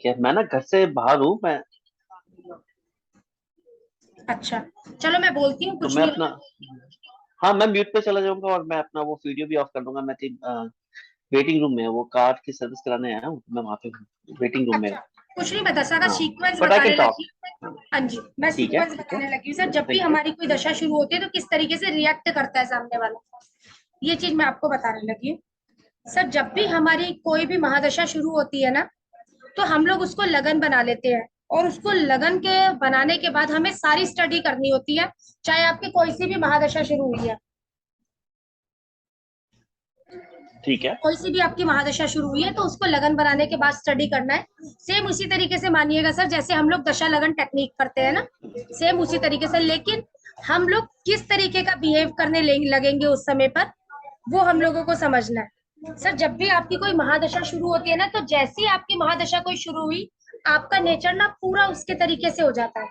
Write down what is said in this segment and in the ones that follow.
है, मैं ना घर से बाहर हूँ मैं। अच्छा, चलो मैं बोलती हूँ, तो कुछ मैं नहीं अपना, हाँ मैं म्यूट पे चला जाऊंगा और मैं अपना वो वीडियो भी ऑफ कर दूंगा। मैं वेटिंग रूम में, वो कार की सर्विस कराने आया हूँ, तो मैं वहां पे वेटिंग रूम में अच्छा, हूँ। कुछ नहीं बता सका, हाँ, सीक्वेंस बट आई कैन बताने टॉक। लगी। हाँ जी, मैं ठीक है, सीक्वेंस ठीक है। बताने लगी हूँ सर। जब भी थैंक यू। हमारी कोई दशा शुरू होती है तो किस तरीके से रिएक्ट करता है सामने वाला, ये चीज मैं आपको बताने लगी हूँ। सर, जब भी हमारी कोई भी महादशा शुरू होती है ना, तो हम लोग उसको लगन बना लेते हैं। और उसको लगन के बनाने के बाद हमें सारी स्टडी करनी होती है, चाहे आपकी कोई सी भी महादशा शुरू हुई है। ठीक है। कोई सी भी आपकी महादशा शुरू हुई है तो उसको लगन बनाने के बाद स्टडी करना है। सेम उसी तरीके से मानिएगा सर, जैसे हम लोग दशा लगन टेक्निक करते हैं ना, सेम उसी तरीके से। लेकिन हम लोग किस तरीके का बिहेव करने लगेंगे उस समय पर, वो हम लोगों को समझना है। सर, जब भी आपकी कोई महादशा शुरू होती है ना, तो जैसी आपकी महादशा कोई शुरू हुई, आपका नेचर ना पूरा उसके तरीके से हो जाता है।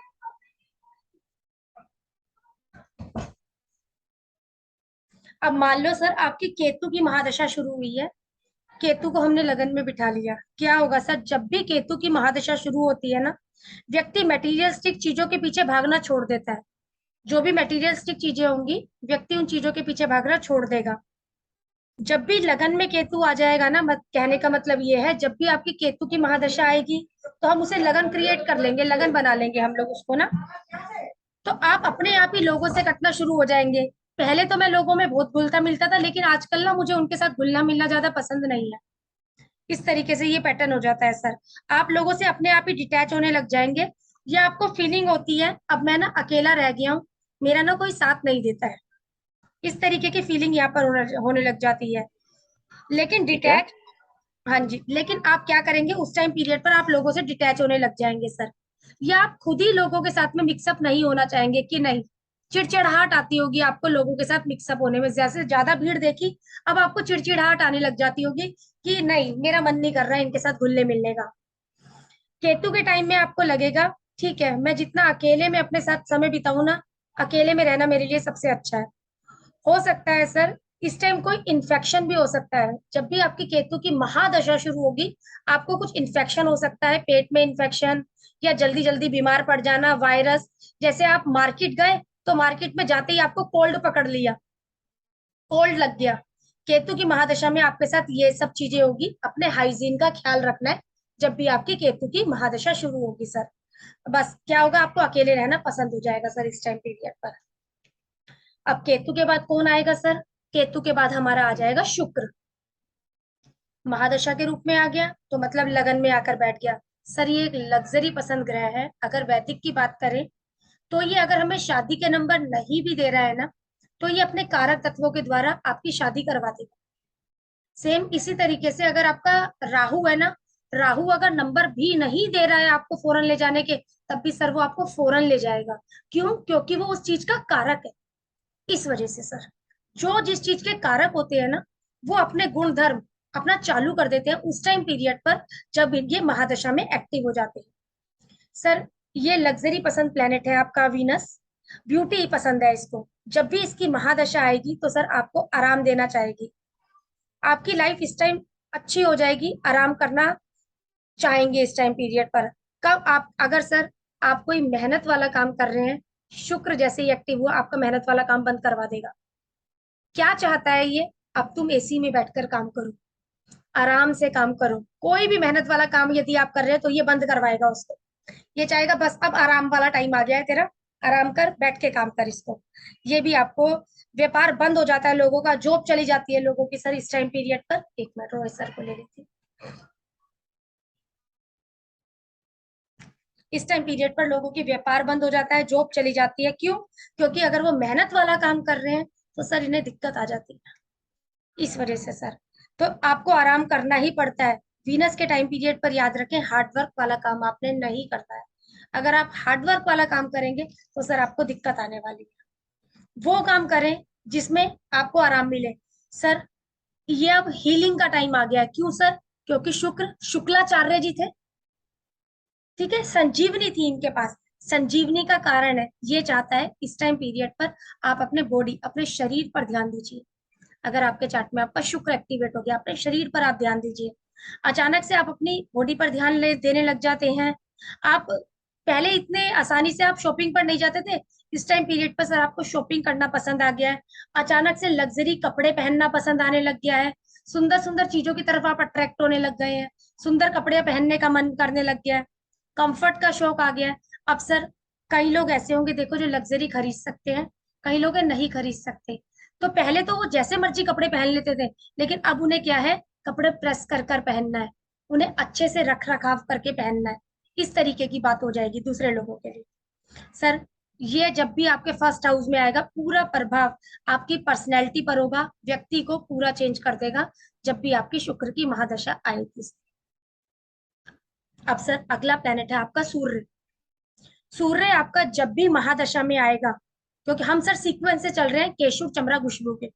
अब मान लो सर, आपकी केतु की महादशा शुरू हुई है, केतु को हमने लगन में बिठा लिया। क्या होगा सर, जब भी केतु की महादशा शुरू होती है ना, व्यक्ति मटेरियलिस्टिक चीजों के पीछे भागना छोड़ देता है। जो भी मटेरियलिस्टिक चीजें होंगी, व्यक्ति उन चीजों के पीछे भागना छोड़ देगा। जब भी लगन में केतु आ जाएगा ना, कहने का मतलब ये है, जब भी आपकी केतु की महादशा आएगी, तो हम उसे लगन क्रिएट कर लेंगे, लगन बना लेंगे हम लोग उसको ना। तो आप अपने आप ही लोगों से कटना शुरू हो जाएंगे। पहले तो मैं लोगों में बहुत घुलता मिलता था, लेकिन आजकल ना मुझे उनके साथ घुलना मिलना ज्यादा पसंद नहीं है। इस तरीके से ये पैटर्न हो जाता है सर। आप लोगों से अपने आप ही डिटैच होने लग जाएंगे। या आपको फीलिंग होती है, अब मैं ना अकेला रह गया हूँ, मेरा ना कोई साथ नहीं देता है। इस तरीके की फीलिंग यहाँ पर होने लग जाती है। लेकिन ठीक है। डिटैच, हाँ जी, लेकिन आप क्या करेंगे उस टाइम पीरियड पर, आप लोगों से डिटैच होने लग जाएंगे सर। या आप खुद ही लोगों के साथ में मिक्सअप नहीं होना चाहेंगे कि नहीं, चिड़चिड़ाहट आती होगी आपको लोगों के साथ मिक्सअप होने में। जैसे ज्यादा भीड़ देखी, अब आपको चिड़चिड़ाहट आने लग जाती होगी कि नहीं, मेरा मन नहीं कर रहा है इनके साथ घुलने मिलने का। केतु के टाइम में आपको लगेगा, ठीक है, मैं जितना अकेले में अपने साथ समय बिताऊं ना, अकेले में रहना मेरे लिए सबसे अच्छा है। हो सकता है सर, इस टाइम कोई इन्फेक्शन भी हो सकता है। जब भी आपकी केतु की महादशा शुरू होगी, आपको कुछ इन्फेक्शन हो सकता है, पेट में इन्फेक्शन, या जल्दी जल्दी बीमार पड़ जाना, वायरस। जैसे आप मार्केट गए, तो मार्केट में जाते ही आपको कोल्ड पकड़ लिया, कोल्ड लग गया। केतु की महादशा में आपके साथ ये सब चीजें होगी। अपने हाइजीन का ख्याल रखना है जब भी आपकी केतु की महादशा शुरू होगी सर। बस क्या होगा, आपको अकेले रहना पसंद हो जाएगा सर इस टाइम पीरियड पर। अब केतु के बाद कौन आएगा सर? केतु के बाद हमारा आ जाएगा शुक्र। महादशा के रूप में आ गया, तो मतलब लगन में आकर बैठ गया। सर, ये एक लग्जरी पसंद ग्रह है। अगर वैदिक की बात करें, तो ये अगर हमें शादी के नंबर नहीं भी दे रहा है ना, तो ये अपने कारक तत्वों के द्वारा आपकी शादी करवा देगा। सेम इसी तरीके से अगर आपका राहु है ना, राहु अगर नंबर भी नहीं दे रहा है आपको फौरन ले जाने के, तब भी सर वो आपको फौरन ले जाएगा। क्यों? क्योंकि वो उस चीज का कारक है। इस वजह से सर, जो जिस चीज के कारक होते हैं ना, वो अपने गुण धर्म अपना चालू कर देते हैं उस टाइम पीरियड पर, जब ये महादशा में एक्टिव हो जाते हैं सर। ये लग्जरी पसंद प्लेनेट है आपका वीनस, ब्यूटी पसंद है इसको। जब भी इसकी महादशा आएगी, तो सर आपको आराम देना चाहेगी। आपकी लाइफ इस टाइम अच्छी हो जाएगी, आराम करना चाहेंगे इस टाइम पीरियड पर। कब आप, अगर सर आप कोई मेहनत वाला काम कर रहे हैं, शुक्र जैसे ही एक्टिव हुआ, आपका मेहनत वाला काम बंद करवा देगा। क्या चाहता है ये? अब तुम एसी में बैठकर काम करो, आराम से काम करो। कोई भी मेहनत वाला काम यदि आप कर रहे हैं, तो ये बंद करवाएगा उसको। ये चाहेगा बस अब आराम वाला टाइम आ गया है तेरा, आराम कर, बैठ के काम कर इसको। ये भी आपको, व्यापार बंद हो जाता है लोगों का, जॉब चली जाती है लोगों की सर इस टाइम पीरियड पर। एक मिनट, रोहित सर को ले लेती हूँ। इस टाइम पीरियड पर लोगों की व्यापार बंद हो जाता है, जॉब चली जाती है। क्यों? क्योंकि अगर वो मेहनत वाला काम कर रहे हैं, तो सर इन्हें दिक्कत आ जाती है। इस वजह से सर, तो आपको आराम करना ही पड़ता है। वीनस के टाइम पीरियड पर याद रखें, हार्डवर्क वाला काम आपने नहीं करना है। अगर आप हार्डवर्क वाला काम करेंगे, तो सर आपको दिक्कत आने वाली है। वो काम करें जिसमें आपको आराम मिले सर। ये अब हीलिंग का टाइम आ गया है। क्यों सर? क्योंकि शुक्र शुक्लाचार्य जी थे, ठीक है, संजीवनी थी इनके पास। संजीवनी का कारण है, ये चाहता है इस टाइम पीरियड पर आप अपने बॉडी, अपने शरीर पर ध्यान दीजिए। अगर आपके चार्ट में आपका शुक्र एक्टिवेट हो गया, अपने शरीर पर आप ध्यान दीजिए। अचानक से आप अपनी बॉडी पर ध्यान देने लग जाते हैं। आप पहले इतने आसानी से आप शॉपिंग पर नहीं जाते थे, इस टाइम पीरियड पर सर आपको शॉपिंग करना पसंद आ गया है। अचानक से लग्जरी कपड़े पहनना पसंद आने लग गया है। सुंदर सुंदर चीजों की तरफ आप अट्रैक्ट होने लग गए हैं। सुंदर कपड़े पहनने का मन करने लग गया है। कंफर्ट का शौक आ गया है। अब सर कई लोग ऐसे होंगे देखो जो लग्जरी खरीद सकते हैं, कई लोग हैं नहीं खरीद सकते। तो पहले तो वो जैसे मर्जी कपड़े पहन लेते थे, लेकिन अब उन्हें क्या है, कपड़े प्रेस कर कर पहनना है, उन्हें अच्छे से रख रखाव करके पहनना है। इस तरीके की बात हो जाएगी दूसरे लोगों के लिए। सर ये जब भी आपके फर्स्ट हाउस में आएगा, पूरा प्रभाव आपकी पर्सनैलिटी पर होगा, व्यक्ति को पूरा चेंज कर देगा जब भी आपकी शुक्र की महादशा आएगी। अब सर अगला प्लेनेट है आपका सूर्य। सूर्य आपका जब भी महादशा में आएगा, क्योंकि हम सर सीक्वेंस से चल रहे हैं केशु चमरा गुशबू के,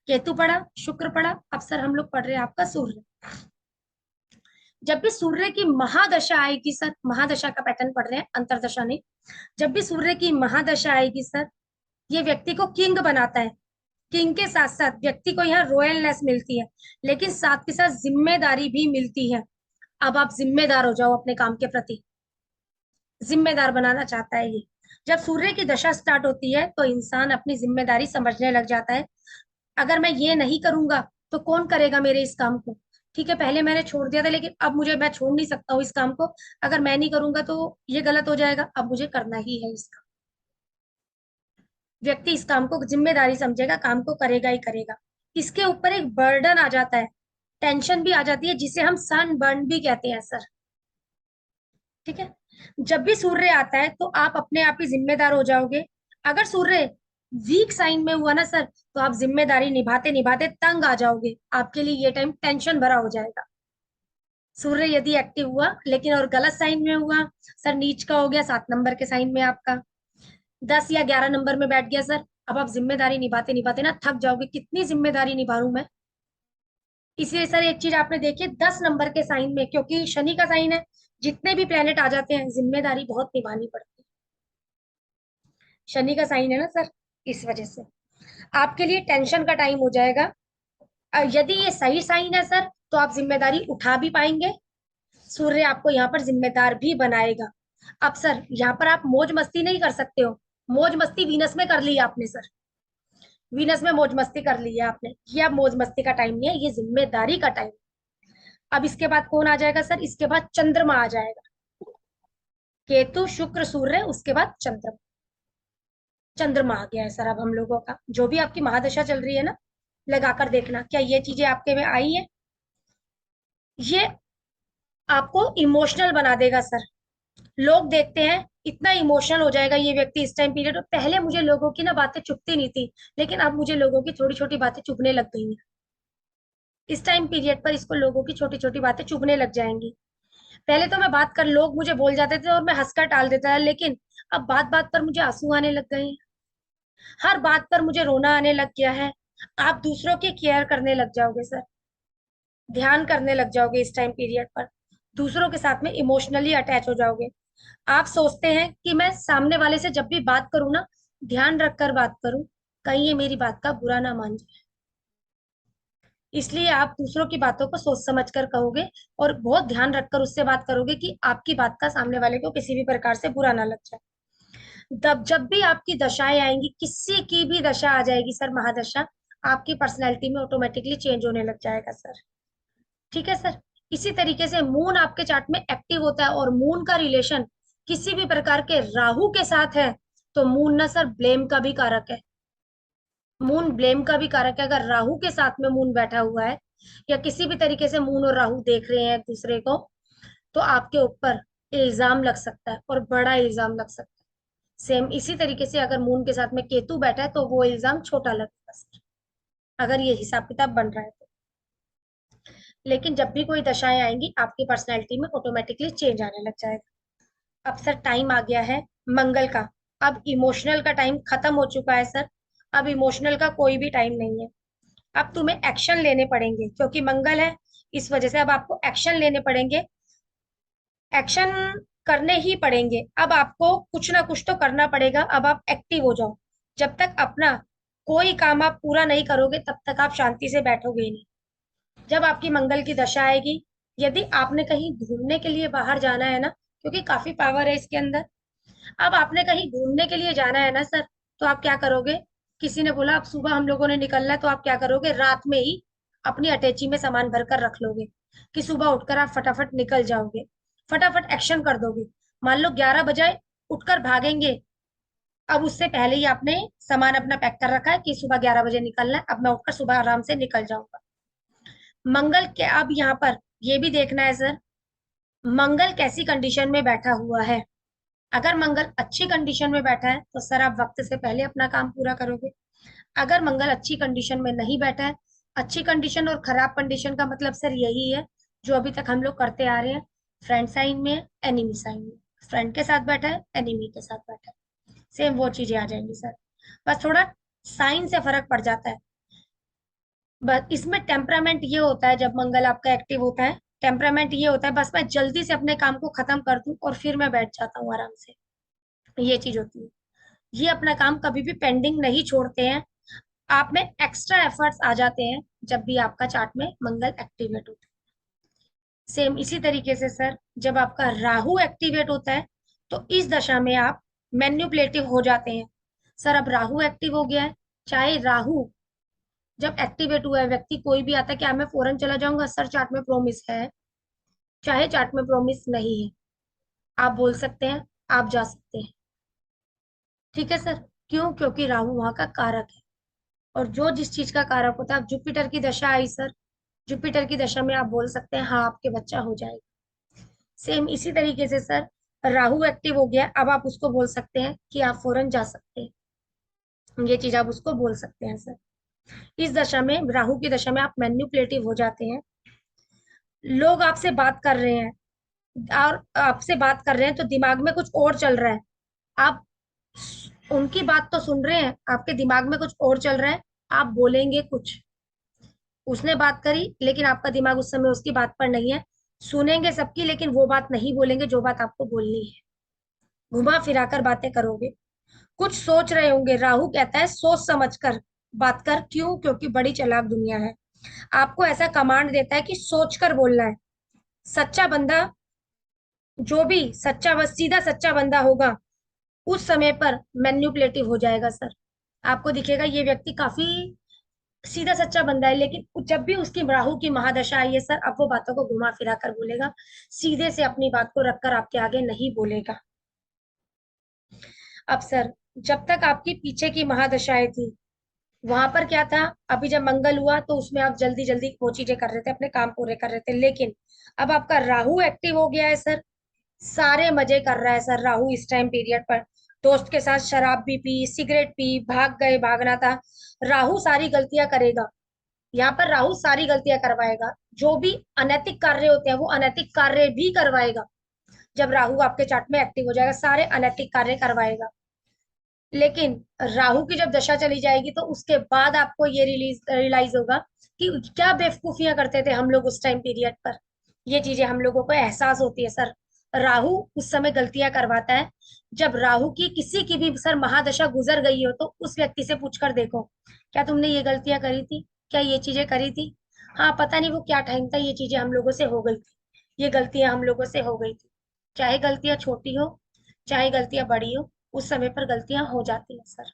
केतु पढ़ा, शुक्र पढ़ा, अब सर हम लोग पढ़ रहे हैं आपका सूर्य। जब भी सूर्य की महादशा आएगी सर, महादशा का पैटर्न पढ़ रहे हैं, अंतरदशा नहीं। जब भी सूर्य की महादशा आएगी सर, ये व्यक्ति को किंग बनाता है। किंग के साथ साथ व्यक्ति को यहाँ रॉयलनेस मिलती है, लेकिन साथ के साथ जिम्मेदारी भी मिलती है। अब आप जिम्मेदार हो जाओ अपने काम के प्रति, जिम्मेदार बनाना चाहता है ये। जब सूर्य की दशा स्टार्ट होती है तो इंसान अपनी जिम्मेदारी समझने लग जाता है। अगर मैं ये नहीं करूंगा तो कौन करेगा मेरे इस काम को। ठीक है, पहले मैंने छोड़ दिया था, लेकिन अब मुझे, मैं छोड़ नहीं सकता हूँ इस काम को। अगर मैं नहीं करूंगा तो ये गलत हो जाएगा, अब मुझे करना ही है इसका। व्यक्ति इस काम को जिम्मेदारी समझेगा, काम को करेगा ही करेगा। इसके ऊपर एक बर्डन आ जाता है, टेंशन भी आ जाती है, जिसे हम सन बर्न भी कहते हैं सर। ठीक है, जब भी सूर्य आता है तो आप अपने आप ही जिम्मेदार हो जाओगे। अगर सूर्य वीक साइन में हुआ ना सर, तो आप जिम्मेदारी निभाते निभाते तंग आ जाओगे, आपके लिए ये टाइम टेंशन भरा हो जाएगा। सूर्य यदि एक्टिव हुआ लेकिन और गलत साइन में हुआ, सर नीच का हो गया, 7 नंबर के साइन में आपका, 10 या 11 नंबर में बैठ गया सर, अब आप जिम्मेदारी निभाते निभाते ना थक जाओगे, कितनी जिम्मेदारी निभा लूं मैं। इसलिए सर एक चीज आपने देखी, 10 नंबर के साइन में, क्योंकि शनि का साइन है, जितने भी प्लेनेट आ जाते हैं जिम्मेदारी बहुत निभानी पड़ती है। शनि का साइन है ना सर, इस वजह से आपके लिए टेंशन का टाइम हो जाएगा। यदि ये सही साइन है सर, तो आप जिम्मेदारी उठा भी पाएंगे, सूर्य आपको यहाँ पर जिम्मेदार भी बनाएगा। अब सर यहाँ पर आप मौज मस्ती नहीं कर सकते हो, मौज मस्ती वीनस में कर ली आपने सर, वीनस में मौज मस्ती कर ली है आपने, ये अब मौज मस्ती का टाइम नहीं है, ये जिम्मेदारी का टाइम। अब इसके बाद कौन आ जाएगा सर, इसके बाद चंद्रमा आ जाएगा। केतु शुक्र सूर्य, उसके बाद चंद्रमा। चंद्रमा आ गया है सर अब हम लोगों का। जो भी आपकी महादशा चल रही है ना, लगाकर देखना क्या ये चीजें आपके में आई है। ये आपको इमोशनल बना देगा सर। लोग देखते हैं इतना इमोशनल हो जाएगा ये व्यक्ति इस टाइम पीरियड। पहले मुझे लोगों की ना बातें चुभती नहीं थी, लेकिन अब मुझे लोगों की छोटी छोटी बातें चुभने लग गई हैं। इस टाइम पीरियड पर इसको लोगों की छोटी छोटी बातें चुभने लग जाएंगी। पहले तो मैं बात कर, लोग मुझे बोल जाते थे और मैं हंसकर टाल देता था, लेकिन अब बात बात पर मुझे आंसू आने लग गए हैं, हर बात पर मुझे रोना आने लग गया है। आप दूसरों की केयर करने लग जाओगे सर, ध्यान करने लग जाओगे इस टाइम पीरियड पर, दूसरों के साथ में इमोशनली अटैच हो जाओगे। आप सोचते हैं कि मैं सामने वाले से जब भी बात करूं ना, ध्यान रखकर बात करूं, कहीं ये मेरी बात का बुरा ना मान जाए। इसलिए आप दूसरों की बातों को सोच समझ कर कहोगे, और बहुत ध्यान रखकर उससे बात करोगे कि आपकी बात का सामने वाले को किसी भी प्रकार से बुरा ना लग जाए। तब जब भी आपकी दशाएं आएंगी, किसी की भी दशा आ जाएगी सर, महादशा, आपकी पर्सनैलिटी में ऑटोमेटिकली चेंज होने लग जाएगा सर। ठीक है सर, इसी तरीके से मून आपके चार्ट में एक्टिव होता है, और मून का रिलेशन किसी भी प्रकार के राहु के साथ है, तो मून ना सर ब्लेम का भी कारक है। मून ब्लेम का भी कारक है। अगर राहु के साथ में मून बैठा हुआ है, या किसी भी तरीके से मून और राहु देख रहे हैं एक दूसरे को, तो आपके ऊपर इल्जाम लग सकता है, और बड़ा इल्जाम लग सकता है। सेम इसी तरीके से अगर मून के साथ में केतु बैठा है, तो वो इल्जाम छोटा लगेगा सर, अगर ये हिसाब किताब बन रहा है तो। लेकिन जब भी कोई दशाएं आएंगी, आपकी पर्सनैलिटी में ऑटोमेटिकली चेंज आने लग जाएगा। अब सर टाइम आ गया है मंगल का। अब इमोशनल का टाइम खत्म हो चुका है सर, अब इमोशनल का कोई भी टाइम नहीं है। अब तुम्हें एक्शन लेने पड़ेंगे, क्योंकि मंगल है, इस वजह से अब आपको एक्शन लेने पड़ेंगे, एक्शन करने ही पड़ेंगे। अब आपको कुछ ना कुछ तो करना पड़ेगा, अब आप एक्टिव हो जाओ। जब तक अपना कोई काम आप पूरा नहीं करोगे, तब तक आप शांति से बैठोगे ही नहीं। जब आपकी मंगल की दशा आएगी, यदि आपने कहीं घूमने के लिए बाहर जाना है ना, क्योंकि काफी पावर है इसके अंदर, अब आपने कहीं घूमने के लिए जाना है ना सर, तो आप क्या करोगे? किसी ने बोला अब सुबह हम लोगों ने निकलना है, तो आप क्या करोगे? रात में ही अपनी अटैची में सामान भरकर रख लोगे कि सुबह उठकर आप फटाफट निकल जाओगे, फटाफट एक्शन कर दोगे। मान लो 11 बजे उठकर भागेंगे, अब उससे पहले ही आपने सामान अपना पैक कर रखा है कि सुबह 11 बजे निकलना है, अब मैं उठकर सुबह आराम से निकल जाऊंगा। मंगल के अब यहाँ पर ये भी देखना है सर, मंगल कैसी कंडीशन में बैठा हुआ है। अगर मंगल अच्छी कंडीशन में बैठा है तो सर आप वक्त से पहले अपना काम पूरा करोगे। अगर मंगल अच्छी कंडीशन में नहीं बैठा है, अच्छी कंडीशन और खराब कंडीशन का मतलब सर यही है जो अभी तक हम लोग करते आ रहे हैं, फ्रेंड साइन में, एनिमी साइन में, फ्रेंड के साथ बैठा है, एनिमी के साथ बैठा है, सेम वो चीजें आ जाएंगी सर। बस थोड़ा साइन से फर्क पड़ जाता है। बस इसमें टेम्परामेंट ये होता है, जब मंगल आपका एक्टिव होता है, टेम्परामेंट ये होता है बस मैं जल्दी से अपने काम को खत्म कर दूं और फिर मैं बैठ जाता हूँ आराम से, ये चीज होती है। ये अपना काम कभी भी पेंडिंग नहीं छोड़ते हैं, आप में एक्स्ट्रा एफर्ट्स आ जाते हैं जब भी आपका चार्ट में मंगल एक्टिवेट होता है। सेम इसी तरीके से सर, जब आपका राहु एक्टिवेट होता है तो इस दशा में आप मैन्युपुलेटिव हो जाते हैं। सर अब राहु एक्टिव हो गया है, चाहे राहु जब एक्टिवेट हुआ है व्यक्ति कोई भी आता है, क्या मैं फौरन चला जाऊंगा? सर चार्ट में प्रोमिस है, चाहे चार्ट में प्रोमिस नहीं है, आप बोल सकते हैं, आप जा सकते हैं। ठीक है सर, क्यों? क्योंकि राहु वहां का कारक है, और जो जिस चीज का कारक होता है, अब जुपिटर की दशा आई सर, जुपिटर की दशा में आप बोल सकते हैं हाँ आपके बच्चा हो जाएगा। सेम इसी तरीके से सर, राहु एक्टिव हो गया, अब आप उसको बोल सकते हैं कि आप फौरन जा सकते हैं, ये चीज आप उसको बोल सकते हैं सर। इस दशा में, राहु की दशा में आप मैन्युपुलेटिव हो जाते हैं। लोग आपसे बात कर रहे हैं, और आपसे बात कर रहे हैं तो दिमाग में कुछ और चल रहा है, आप उनकी बात तो सुन रहे हैं, आपके दिमाग में कुछ और चल रहा है, आप बोलेंगे कुछ। उसने बात करी लेकिन आपका दिमाग उस समय उसकी बात पर नहीं है, सुनेंगे सबकी लेकिन वो बात नहीं बोलेंगे जो बात आपको बोलनी है, घुमा फिरा कर बातें करोगे, कुछ सोच रहे होंगे। राहु कहता है सोच समझ कर बात कर, क्यों? क्योंकि बड़ी चालाक दुनिया है, आपको ऐसा कमांड देता है कि सोच कर बोलना है। सच्चा बंदा, जो भी सच्चा बस सीधा सच्चा बंदा होगा उस समय पर मैन्युपुलेटिव हो जाएगा सर। आपको दिखेगा ये व्यक्ति काफी सीधा सच्चा बंदा है, लेकिन जब भी उसकी राहु की महादशा आई है सर, अब वो बातों को घुमा फिरा कर बोलेगा, सीधे से अपनी बात को रखकर आपके आगे नहीं बोलेगा। अब सर, जब तक आपकी पीछे की महादशाएं थी वहां पर क्या था, अभी जब मंगल हुआ तो उसमें आप जल्दी जल्दी वो चीजें कर रहे थे, अपने काम पूरे कर रहे थे, लेकिन अब आपका राहु एक्टिव हो गया है सर, सारे मजे कर रहा है सर राहु इस टाइम पीरियड पर। दोस्त के साथ शराब भी पी, सिगरेट पी, भाग गए, भागना था, राहु सारी गलतियां करेगा। यहाँ पर राहु सारी गलतियां करवाएगा, जो भी अनैतिक कार्य होते हैं वो अनैतिक कार्य भी करवाएगा। जब राहु आपके चार्ट में एक्टिव हो जाएगा सारे अनैतिक कार्य करवाएगा। लेकिन राहु की जब दशा चली जाएगी तो उसके बाद आपको ये रियलाइज होगा कि क्या बेवकूफियां करते थे हम लोग उस टाइम पीरियड पर, ये चीजें हम लोगों को एहसास होती है सर। राहु उस समय गलतियां करवाता है। जब राहु की किसी की भी सर महादशा गुजर गई हो तो उस व्यक्ति से पूछकर देखो, क्या तुमने ये गलतियां करी थी, क्या ये चीजें करी थी? हाँ, पता नहीं वो क्या टाइम था, ये चीजें हम लोगों से हो गई थी, ये गलतियां हम लोगों से हो गई थी। चाहे गलतियां छोटी हो, चाहे गलतियां बड़ी हो, उस समय पर गलतियां हो जाती हैं सर।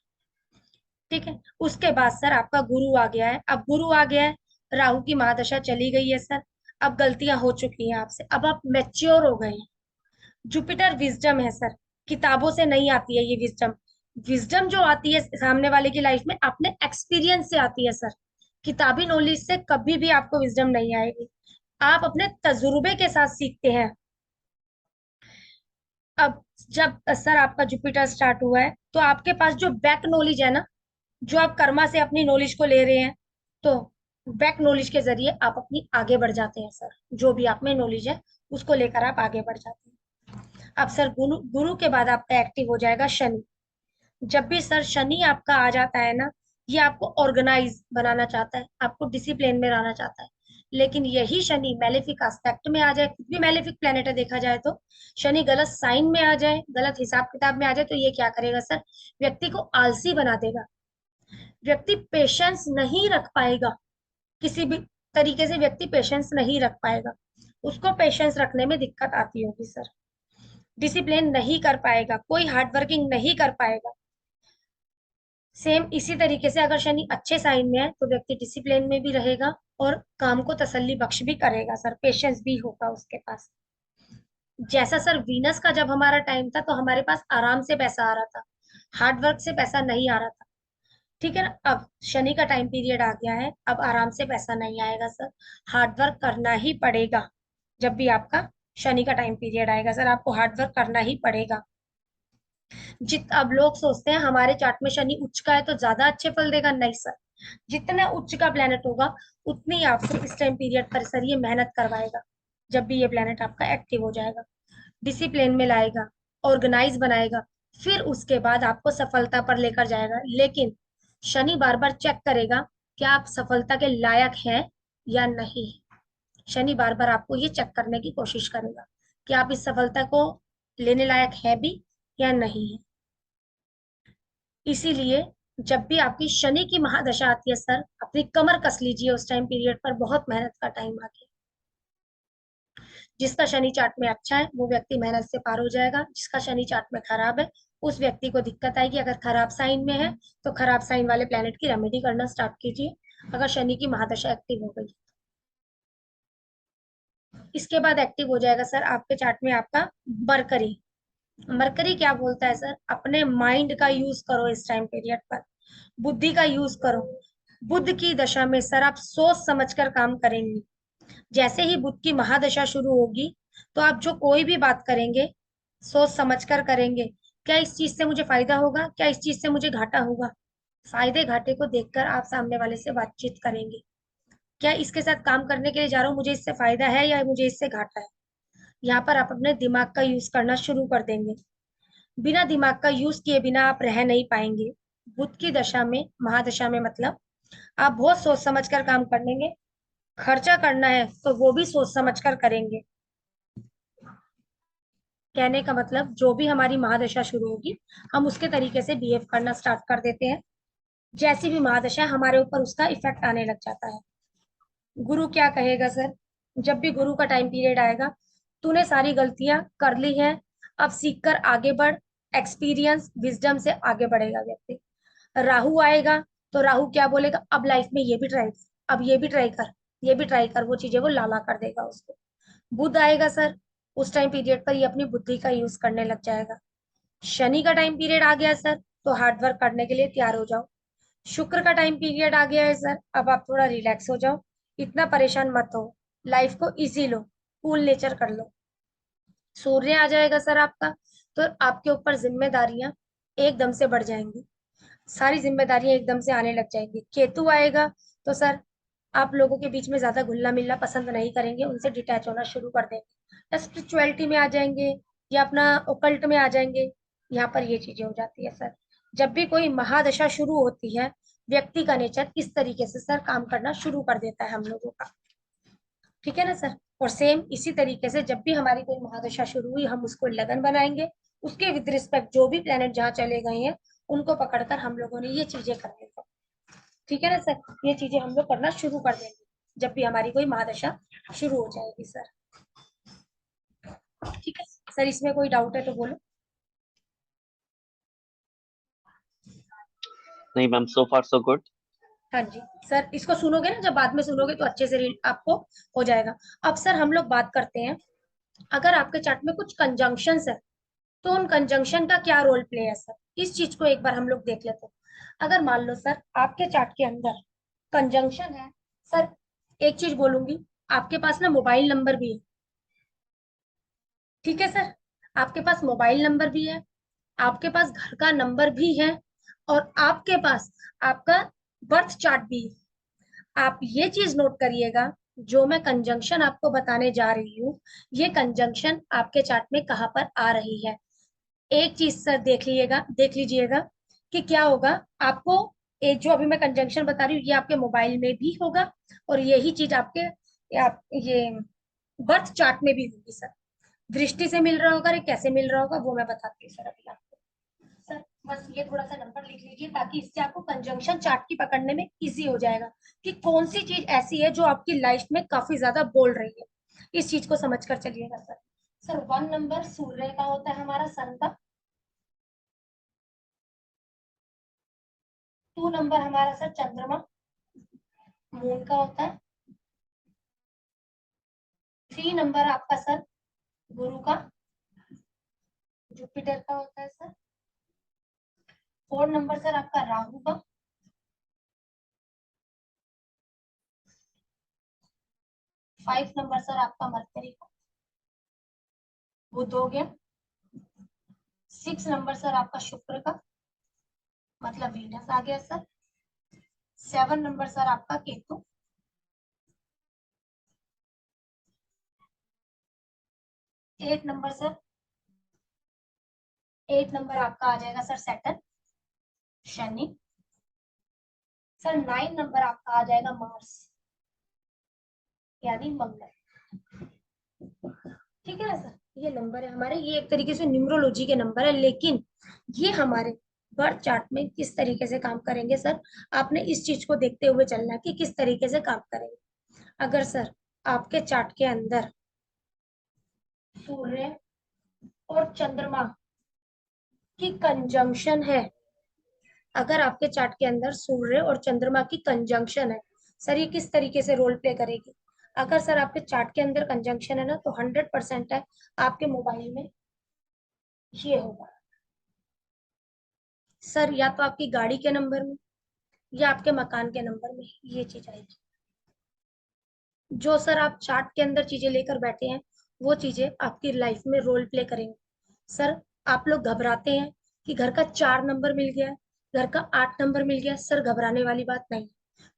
ठीक है, उसके बाद सर आपका गुरु आ गया है, अब गुरु आ गया है, राहु की महादशा चली गई है सर, अब गलतियां हो चुकी हैं आपसे, अब आप मैच्योर हो गए हैं। जुपिटर विजडम है सर, किताबों से नहीं आती है ये विजडम। विजडम जो आती है सामने वाले की लाइफ में अपने एक्सपीरियंस से आती है सर, किताबी नॉलेज से कभी भी आपको विजडम नहीं आएगी, आप अपने तजुर्बे के साथ सीखते हैं। अब जब सर आपका जुपिटर स्टार्ट हुआ है तो आपके पास जो बैक नॉलेज है ना, जो आप कर्मा से अपनी नॉलेज को ले रहे हैं, तो बैक नॉलेज के जरिए आप अपनी आगे बढ़ जाते हैं सर, जो भी आप में नॉलेज है उसको लेकर आप आगे बढ़ जाते हैं। अब सर गुरु गुरु के बाद आपका एक्टिव हो जाएगा शनि। जब भी सर शनि आपका आ जाता है ना, ये आपको ऑर्गेनाइज बनाना चाहता है, आपको डिसिप्लिन में रहना चाहता है, लेकिन यही शनि मैलेफिक एस्पेक्ट में आ जाए, खुद भी मैलेफिक प्लेनेट है देखा जाए तो, शनि गलत साइन में आ जाए, गलत हिसाब किताब में आ जाए, तो ये क्या करेगा सर, व्यक्ति को आलसी बना देगा। व्यक्ति पेशेंस नहीं रख पाएगा, किसी भी तरीके से व्यक्ति पेशेंस नहीं रख पाएगा। उसको पेशेंस रखने में दिक्कत आती होगी सर, डिसिप्लिन नहीं कर पाएगा, कोई हार्ड वर्किंग नहीं कर पाएगा। सेम इसी तरीके से अगर शनि अच्छे साइन में है तो व्यक्ति डिसिप्लिन में भी रहेगा और काम को तसल्ली बख्श भी करेगा सर, पेशेंस भी होगा उसके पास। जैसा सर वीनस का जब हमारा टाइम था तो हमारे पास आराम से पैसा आ रहा था, हार्ड वर्क से पैसा नहीं आ रहा था, ठीक है ना। अब शनि का टाइम पीरियड आ गया है, अब आराम से पैसा नहीं आएगा सर, हार्ड वर्क करना ही पड़ेगा। जब भी आपका शनि का टाइम पीरियड आएगा सर, आपको हार्ड वर्क करना ही पड़ेगा। अब लोग सोचते हैं हमारे चार्ट में शनि उच्च का है तो ज्यादा अच्छे फल देगा, नहीं सर, जितना उच्च का प्लेनेट होगा उतनी आपको इस टाइम पीरियड पर सर ये मेहनत करवाएगा। जब भी ये प्लेनेट आपका एक्टिव हो जाएगा, डिसिप्लिन में लाएगा, ऑर्गेनाइज बनाएगा, फिर उसके बाद आपको सफलता पर लेकर जाएगा। लेकिन शनि बार बार चेक करेगा कि आप सफलता के लायक हैं या नहीं। शनि बार बार आपको ये चेक करने की कोशिश करेगा कि आप इस सफलता को लेने लायक है भी या नहीं है। इसीलिए जब भी आपकी शनि की महादशा आती है सर, अपनी कमर कस लीजिए, उस टाइम पीरियड पर बहुत मेहनत का टाइम आ गया। जिसका शनि चार्ट में अच्छा है वो व्यक्ति मेहनत से पार हो जाएगा, जिसका शनि चार्ट में खराब है उस व्यक्ति को दिक्कत आएगी। अगर खराब साइन में है तो खराब साइन वाले प्लेनेट की रेमेडी करना स्टार्ट कीजिए, अगर शनि की महादशा एक्टिव हो गई। इसके बाद एक्टिव हो जाएगा सर आपके चार्ट में आपका मरकरी। मरकरी क्या बोलता है सर, अपने माइंड का यूज करो इस टाइम पीरियड पर, बुद्धि का यूज करो। बुध की दशा में सर आप सोच समझकर काम करेंगे। जैसे ही बुध की महादशा शुरू होगी तो आप जो कोई भी बात करेंगे सोच समझकर करेंगे, क्या इस चीज से मुझे फायदा होगा, क्या इस चीज से मुझे घाटा होगा। फायदे घाटे को देखकर आप सामने वाले से बातचीत करेंगे, क्या इसके साथ काम करने के लिए जा रहा हूँ, मुझे इससे फायदा है या मुझे इससे घाटा है। यहाँ पर आप अपने दिमाग का यूज करना शुरू कर देंगे। बिना दिमाग का यूज किए बिना आप रह नहीं पाएंगे। बुध की दशा में, महादशा में मतलब आप बहुत सोच समझ कर काम कर लेंगे। खर्चा करना है तो वो भी सोच समझ कर करेंगे। कहने का मतलब जो भी हमारी महादशा शुरू होगी हम उसके तरीके से बिहेव करना स्टार्ट कर देते हैं। जैसी भी महादशा है हमारे ऊपर उसका इफेक्ट आने लग जाता है। गुरु क्या कहेगा सर, जब भी गुरु का टाइम पीरियड आएगा, तूने सारी गलतियां कर ली हैं, अब सीख कर आगे बढ़। एक्सपीरियंस विजडम से आगे बढ़ेगा व्यक्ति। राहु आएगा तो राहु क्या बोलेगा, अब लाइफ में ये भी ट्राई, अब ये भी ट्राई कर, ये भी ट्राई कर, वो चीजें वो लाला कर देगा उसको। बुध आएगा सर, उस टाइम पीरियड पर ये अपनी बुद्धि का यूज करने लग जाएगा। शनि का टाइम पीरियड आ गया सर, तो हार्ड वर्क करने के लिए तैयार हो जाओ। शुक्र का टाइम पीरियड आ गया है सर, अब आप थोड़ा रिलैक्स हो जाओ, इतना परेशान मत हो, लाइफ को इजी लो, कूल नेचर कर लो। सूर्य आ जाएगा सर आपका, तो आपके ऊपर जिम्मेदारियां एकदम से बढ़ जाएंगी, सारी जिम्मेदारियां एकदम से आने लग जाएंगी। केतु आएगा तो सर आप लोगों के बीच में ज्यादा घुलना मिलना पसंद नहीं करेंगे, उनसे डिटैच होना शुरू कर देंगे, या स्पिरिचुअलिटी में आ जाएंगे या अपना ओकल्ट में आ जाएंगे। यहाँ पर ये चीजें हो जाती है सर। जब भी कोई महादशा शुरू होती है व्यक्ति का नेचर इस तरीके से सर काम करना शुरू कर देता है हम लोगों का, ठीक है ना सर। और सेम इसी तरीके से जब भी हमारी कोई महादशा शुरू हुई हम उसको लगन बनाएंगे, उसके विद रिस्पेक्ट जो भी प्लेनेट जहाँ चले गए हैं उनको पकड़कर हम लोगों ने ये चीजें करनी है, ठीक है ना सर। ये चीजें हम लोग करना शुरू कर देंगे जब भी हमारी कोई महादशा शुरू हो जाएगी सर, ठीक है सर। इसमें कोई डाउट है तो बोलो। नहीं मैम, सो फार सो गुड। हाँ जी सर, इसको सुनोगे ना, जब बाद में सुनोगे तो अच्छे से आपको हो जाएगा। अब सर हम लोग बात करते हैं, अगर आपके चार्ट में कुछ कंजंक्शंस है तो उन कंजंक्शन का क्या रोल प्ले है सर, इस चीज को एक बार हम लोग देख लेते हैं। अगर मान लो सर आपके चार्ट के अंदर कंजंक्शन है सर, एक चीज बोलूंगी, आपके पास ना मोबाइल नंबर भी है, ठीक है सर। आपके पास मोबाइल नंबर भी है, आपके पास घर का नंबर भी है, और आपके पास आपका बर्थ चार्ट भी है। आप ये चीज नोट करिएगा, जो मैं कंजंक्शन आपको बताने जा रही हूँ ये कंजंक्शन आपके चार्ट में कहाँ पर आ रही है। एक चीज सर देख लीजिएगा कि क्या होगा आपको। एक जो अभी मैं कंजंक्शन बता रही हूँ ये आपके मोबाइल में भी होगा, और यही चीज ये बर्थ चार्ट में भी होगी सर। दृष्टि से मिल रहा होगा, ये कैसे मिल रहा होगा वो मैं बताती हूँ सर अभी आपको। सर बस ये थोड़ा सा नंबर लिख लीजिए ताकि इससे आपको कंजंक्शन चार्ट की पकड़ने में इजी हो जाएगा कि कौन सी चीज ऐसी है जो आपकी लाइफ में काफी ज्यादा बोल रही है। इस चीज को समझ कर चलिएगा सर। सर 1 नंबर सूर्य का होता है हमारा, सन का। 2 नंबर हमारा सर चंद्रमा, मून का होता है। 3 नंबर आपका सर गुरु का, जुपिटर का होता है सर। 4 नंबर सर आपका राहु का। 5 नंबर सर आपका मरकरी का, बुध हो गया। 6 नंबर सर आपका शुक्र का, मतलब वीनस आ गया सर। 7 नंबर सर आपका केतु। 8 नंबर सर, 8 नंबर आपका आ जाएगा sir Saturn, Shani. Sir 9 number आपका आ जाएगा मार्स, यानी मंगल। ठीक है ना सर, ये नंबर है हमारे, ये एक तरीके से न्यूमरोलॉजी के नंबर है, लेकिन ये हमारे बर्थ चार्ट में किस तरीके से काम करेंगे सर, आपने इस चीज को देखते हुए चलना है कि किस तरीके से काम करेंगे। अगर सर आपके चार्ट के अंदर सूर्य और चंद्रमा की कंजंक्शन है, अगर आपके चार्ट के अंदर सूर्य और चंद्रमा की कंजंक्शन है, सर ये किस तरीके से रोल प्ले करेगी। अगर सर आपके चार्ट के अंदर कंजंक्शन है ना, तो 100% है आपके मोबाइल में ये होगा सर, या तो आपकी गाड़ी के नंबर में या आपके मकान के नंबर में ये चीज आएगी। जो सर आप चार्ट के अंदर चीजें लेकर बैठे हैं, वो चीजें आपकी लाइफ में रोल प्ले करेंगे। सर आप लोग घबराते हैं कि घर का 4 नंबर मिल गया, घर का 8 नंबर मिल गया, सर घबराने वाली बात नहीं।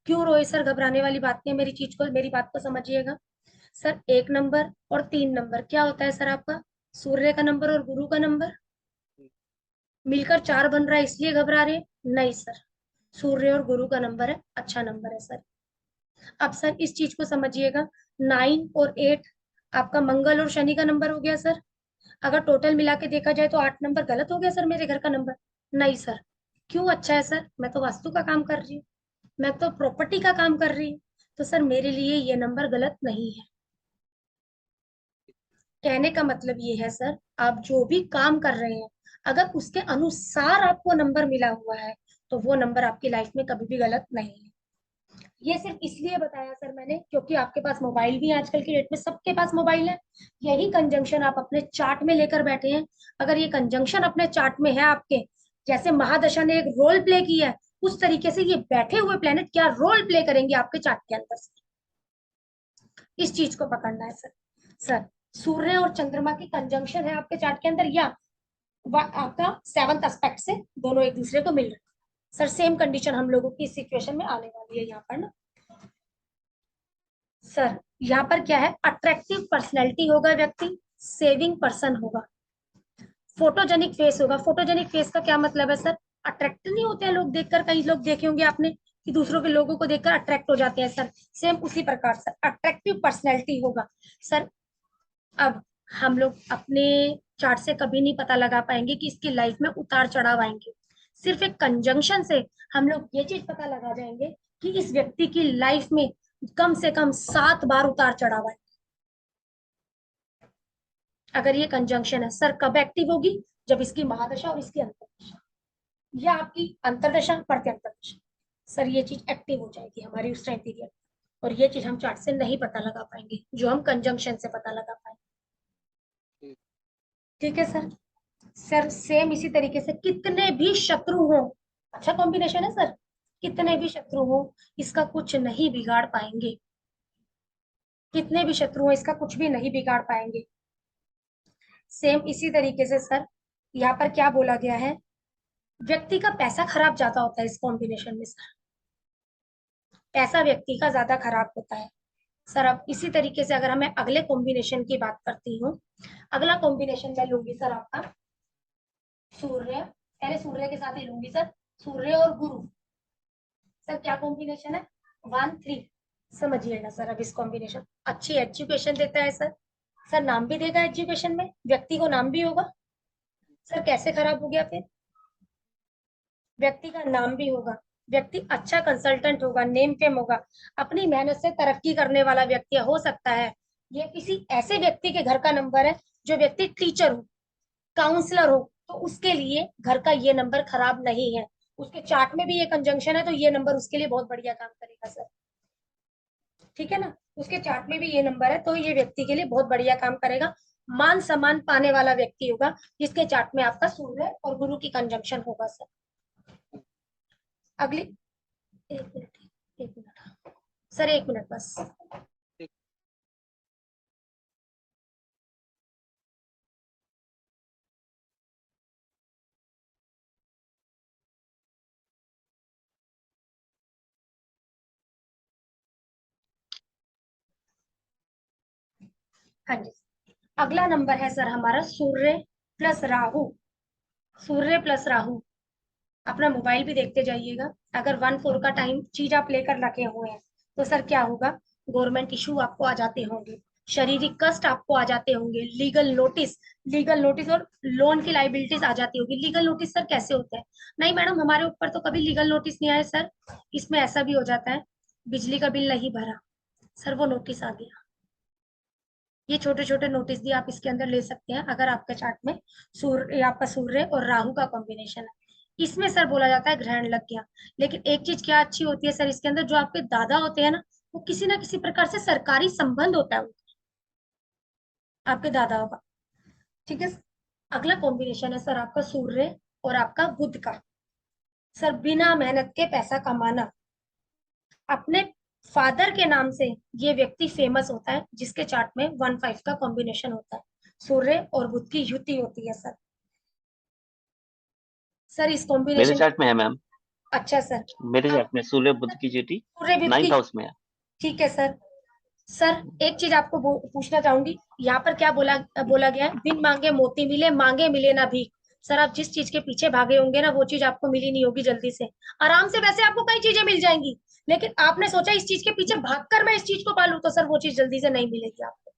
क्यों रोए सर, घबराने वाली बात नहीं है, मेरी बात को समझिएगा। सर 1 नंबर और 3 नंबर क्या होता है सर आपका, सूर्य का नंबर और गुरु का नंबर, मिलकर 4 बन रहा है इसलिए घबरा रहे हैं? नहीं सर, सूर्य और गुरु का नंबर है, अच्छा नंबर है सर। अब सर इस चीज को समझिएगा, 9 और 8 आपका मंगल और शनि का नंबर हो गया सर। अगर टोटल मिला के देखा जाए तो 8 नंबर गलत हो गया सर मेरे घर का नंबर। नहीं सर, क्यों अच्छा है सर, मैं तो वास्तु का काम कर रही हूँ, मैं तो प्रॉपर्टी का काम कर रही हूँ, तो सर मेरे लिए ये नंबर गलत नहीं है। कहने का मतलब ये है सर, आप जो भी काम कर रहे हैं, अगर उसके अनुसार आपको नंबर मिला हुआ है, तो वो नंबर आपकी लाइफ में कभी भी गलत नहीं है। ये सिर्फ इसलिए बताया सर मैंने क्योंकि आपके पास मोबाइल भी है, आजकल की डेट में सबके पास मोबाइल है। यही कंजंक्शन आप अपने चार्ट में लेकर बैठे हैं। अगर ये कंजंक्शन अपने चार्ट में है आपके, जैसे महादशा ने एक रोल प्ले किया है, उस तरीके से ये बैठे हुए प्लेनेट क्या रोल प्ले करेंगे आपके चार्ट के अंदर से, इस चीज को पकड़ना है सर। सर सूर्य और चंद्रमा की कंजंक्शन है आपके चार्ट के अंदर, या आपका 7th एस्पेक्ट से दोनों एक दूसरे को मिल रहे हैं, सर सेम कंडीशन हम लोगों की इस सिचुएशन में आने वाली है यहाँ पर ना। सर यहाँ पर क्या है, अट्रैक्टिव पर्सनैलिटी होगा व्यक्ति, सेविंग पर्सन होगा, फोटोजेनिक फेस होगा। फोटोजेनिक फेस का क्या मतलब है सर, अट्रैक्ट नहीं होते हैं लोग देखकर, कई लोग देखे होंगे आपने कि दूसरों के लोगों को देखकर अट्रैक्ट हो जाते हैं सर, सेम उसी प्रकार सर अट्रैक्टिव पर्सनैलिटी होगा सर। अब हम लोग अपने चार्ट से कभी नहीं पता लगा पाएंगे कि इसकी लाइफ में उतार चढ़ाव आएंगे, सिर्फ एक कंजंक्शन से हम लोग ये चीज पता लगा जाएंगे कि इस व्यक्ति की लाइफ में कम से कम 7 बार उतार चढ़ाव आए। अगर ये कंजंक्शन है सर, कब एक्टिव होगी, जब इसकी महादशा और इसकी अंतर्दशा, या आपकी अंतर्दशा प्रत्यंतरदशा, सर ये चीज एक्टिव हो जाएगी हमारी उस टाइम पीरियड, और ये चीज हम चार्ट से नहीं पता लगा पाएंगे, जो हम कंजंक्शन से पता लगा पाएंगे। ठीक है सर। सर सेम इसी तरीके से कितने भी शत्रु हो, अच्छा कॉम्बिनेशन है सर, कितने भी शत्रु हो इसका कुछ नहीं बिगाड़ पाएंगे, कितने भी शत्रु हो इसका कुछ भी नहीं बिगाड़ पाएंगे। सेम इसी तरीके से सर यहाँ पर क्या बोला गया है, व्यक्ति का पैसा खराब ज्यादा होता है इस कॉम्बिनेशन में सर, पैसा व्यक्ति का ज्यादा खराब होता है सर। अब इसी तरीके से अगर मैं अगले कॉम्बिनेशन की बात करती हूँ, अगला कॉम्बिनेशन मैं लूंगी सर आपका सूर्य, पहले सूर्य के साथ ही लूंगी सर, सूर्य और गुरु। सर क्या कॉम्बिनेशन है, 1 3, समझिएगा सर। अब इस कॉम्बिनेशन अच्छी एजुकेशन देता है सर, सर नाम भी देगा एजुकेशन में, व्यक्ति को नाम भी होगा। सर कैसे खराब हो गया फिर, व्यक्ति का नाम भी होगा, व्यक्ति अच्छा कंसल्टेंट होगा, नेम फेम होगा, अपनी मेहनत से तरक्की करने वाला व्यक्ति हो सकता है ये किसी ऐसे व्यक्ति के घर का नंबर है जो व्यक्ति टीचर हो, काउंसलर हो, तो उसके लिए घर का ये नंबर खराब नहीं है। उसके चार्ट में भी ये कंजंक्शन है तो ये नंबर उसके लिए बहुत बढ़िया काम करेगा सर। ठीक है ना, उसके चार्ट में भी ये नंबर है तो ये व्यक्ति के लिए बहुत बढ़िया काम करेगा। मान सम्मान पाने वाला व्यक्ति होगा जिसके चार्ट में आपका सूर्य और गुरु की कंजंक्शन होगा सर। अगली, एक मिनट, एक मिनट सर, एक मिनट बस। हाँ जी, अगला नंबर है सर हमारा सूर्य प्लस राहु। सूर्य प्लस राहु, अपना मोबाइल भी देखते जाइएगा। अगर 1-4 का टाइम चीज आप लेकर रखे हुए हैं तो सर क्या होगा, गवर्नमेंट इशू आपको आ जाते होंगे, शारीरिक कष्ट आपको आ जाते होंगे, लीगल नोटिस और लोन की लाइबिलिटीज आ जाती होगी। लीगल नोटिस सर कैसे होते हैं? नहीं मैडम, हमारे ऊपर तो कभी लीगल नोटिस नहीं आया सर। इसमें ऐसा भी हो जाता है, बिजली का बिल नहीं भरा सर, वो नोटिस आ गया। ये छोटे छोटे नोटिस भी आप इसके अंदर ले सकते हैं अगर आपके चार्ट में सूर्य, आपका सूर्य और राहु का कॉम्बिनेशन है। इसमें सर बोला जाता है ग्रहण लग गया। लेकिन एक चीज क्या अच्छी होती है सर इसके अंदर, जो आपके दादा होते हैं ना, वो किसी ना किसी प्रकार से सरकारी संबंध होता है उनका, आपके दादाओं का। ठीक है। अगला कॉम्बिनेशन है सर आपका सूर्य और आपका बुध का। सर बिना मेहनत के पैसा कमाना, अपने फादर के नाम से ये व्यक्ति फेमस होता है जिसके चार्ट में 1-5 का कॉम्बिनेशन होता है। सूर्य और बुध की युति होती है सर। सर इस मेरे कॉम्बिनेशन, चार्ट में है मैम। अच्छा सर। मेरे आप चार्ट में सूर्य बुध की जीटी सूर्य बुध की, 9th हाउस में है। ठीक है सर। सर एक चीज आपको पूछना चाहूंगी, यहाँ पर क्या बोला बोला गया है, बिन मांगे मोती मिले, मांगे मिले ना भीख। सर आप जिस चीज के पीछे भागे होंगे ना वो चीज आपको मिली नहीं होगी जल्दी से। आराम से वैसे आपको कई चीजें मिल जाएंगी, लेकिन आपने सोचा इस चीज के पीछे भागकर मैं इस चीज को पालू, तो सर वो चीज जल्दी से नहीं मिलेगी आपको।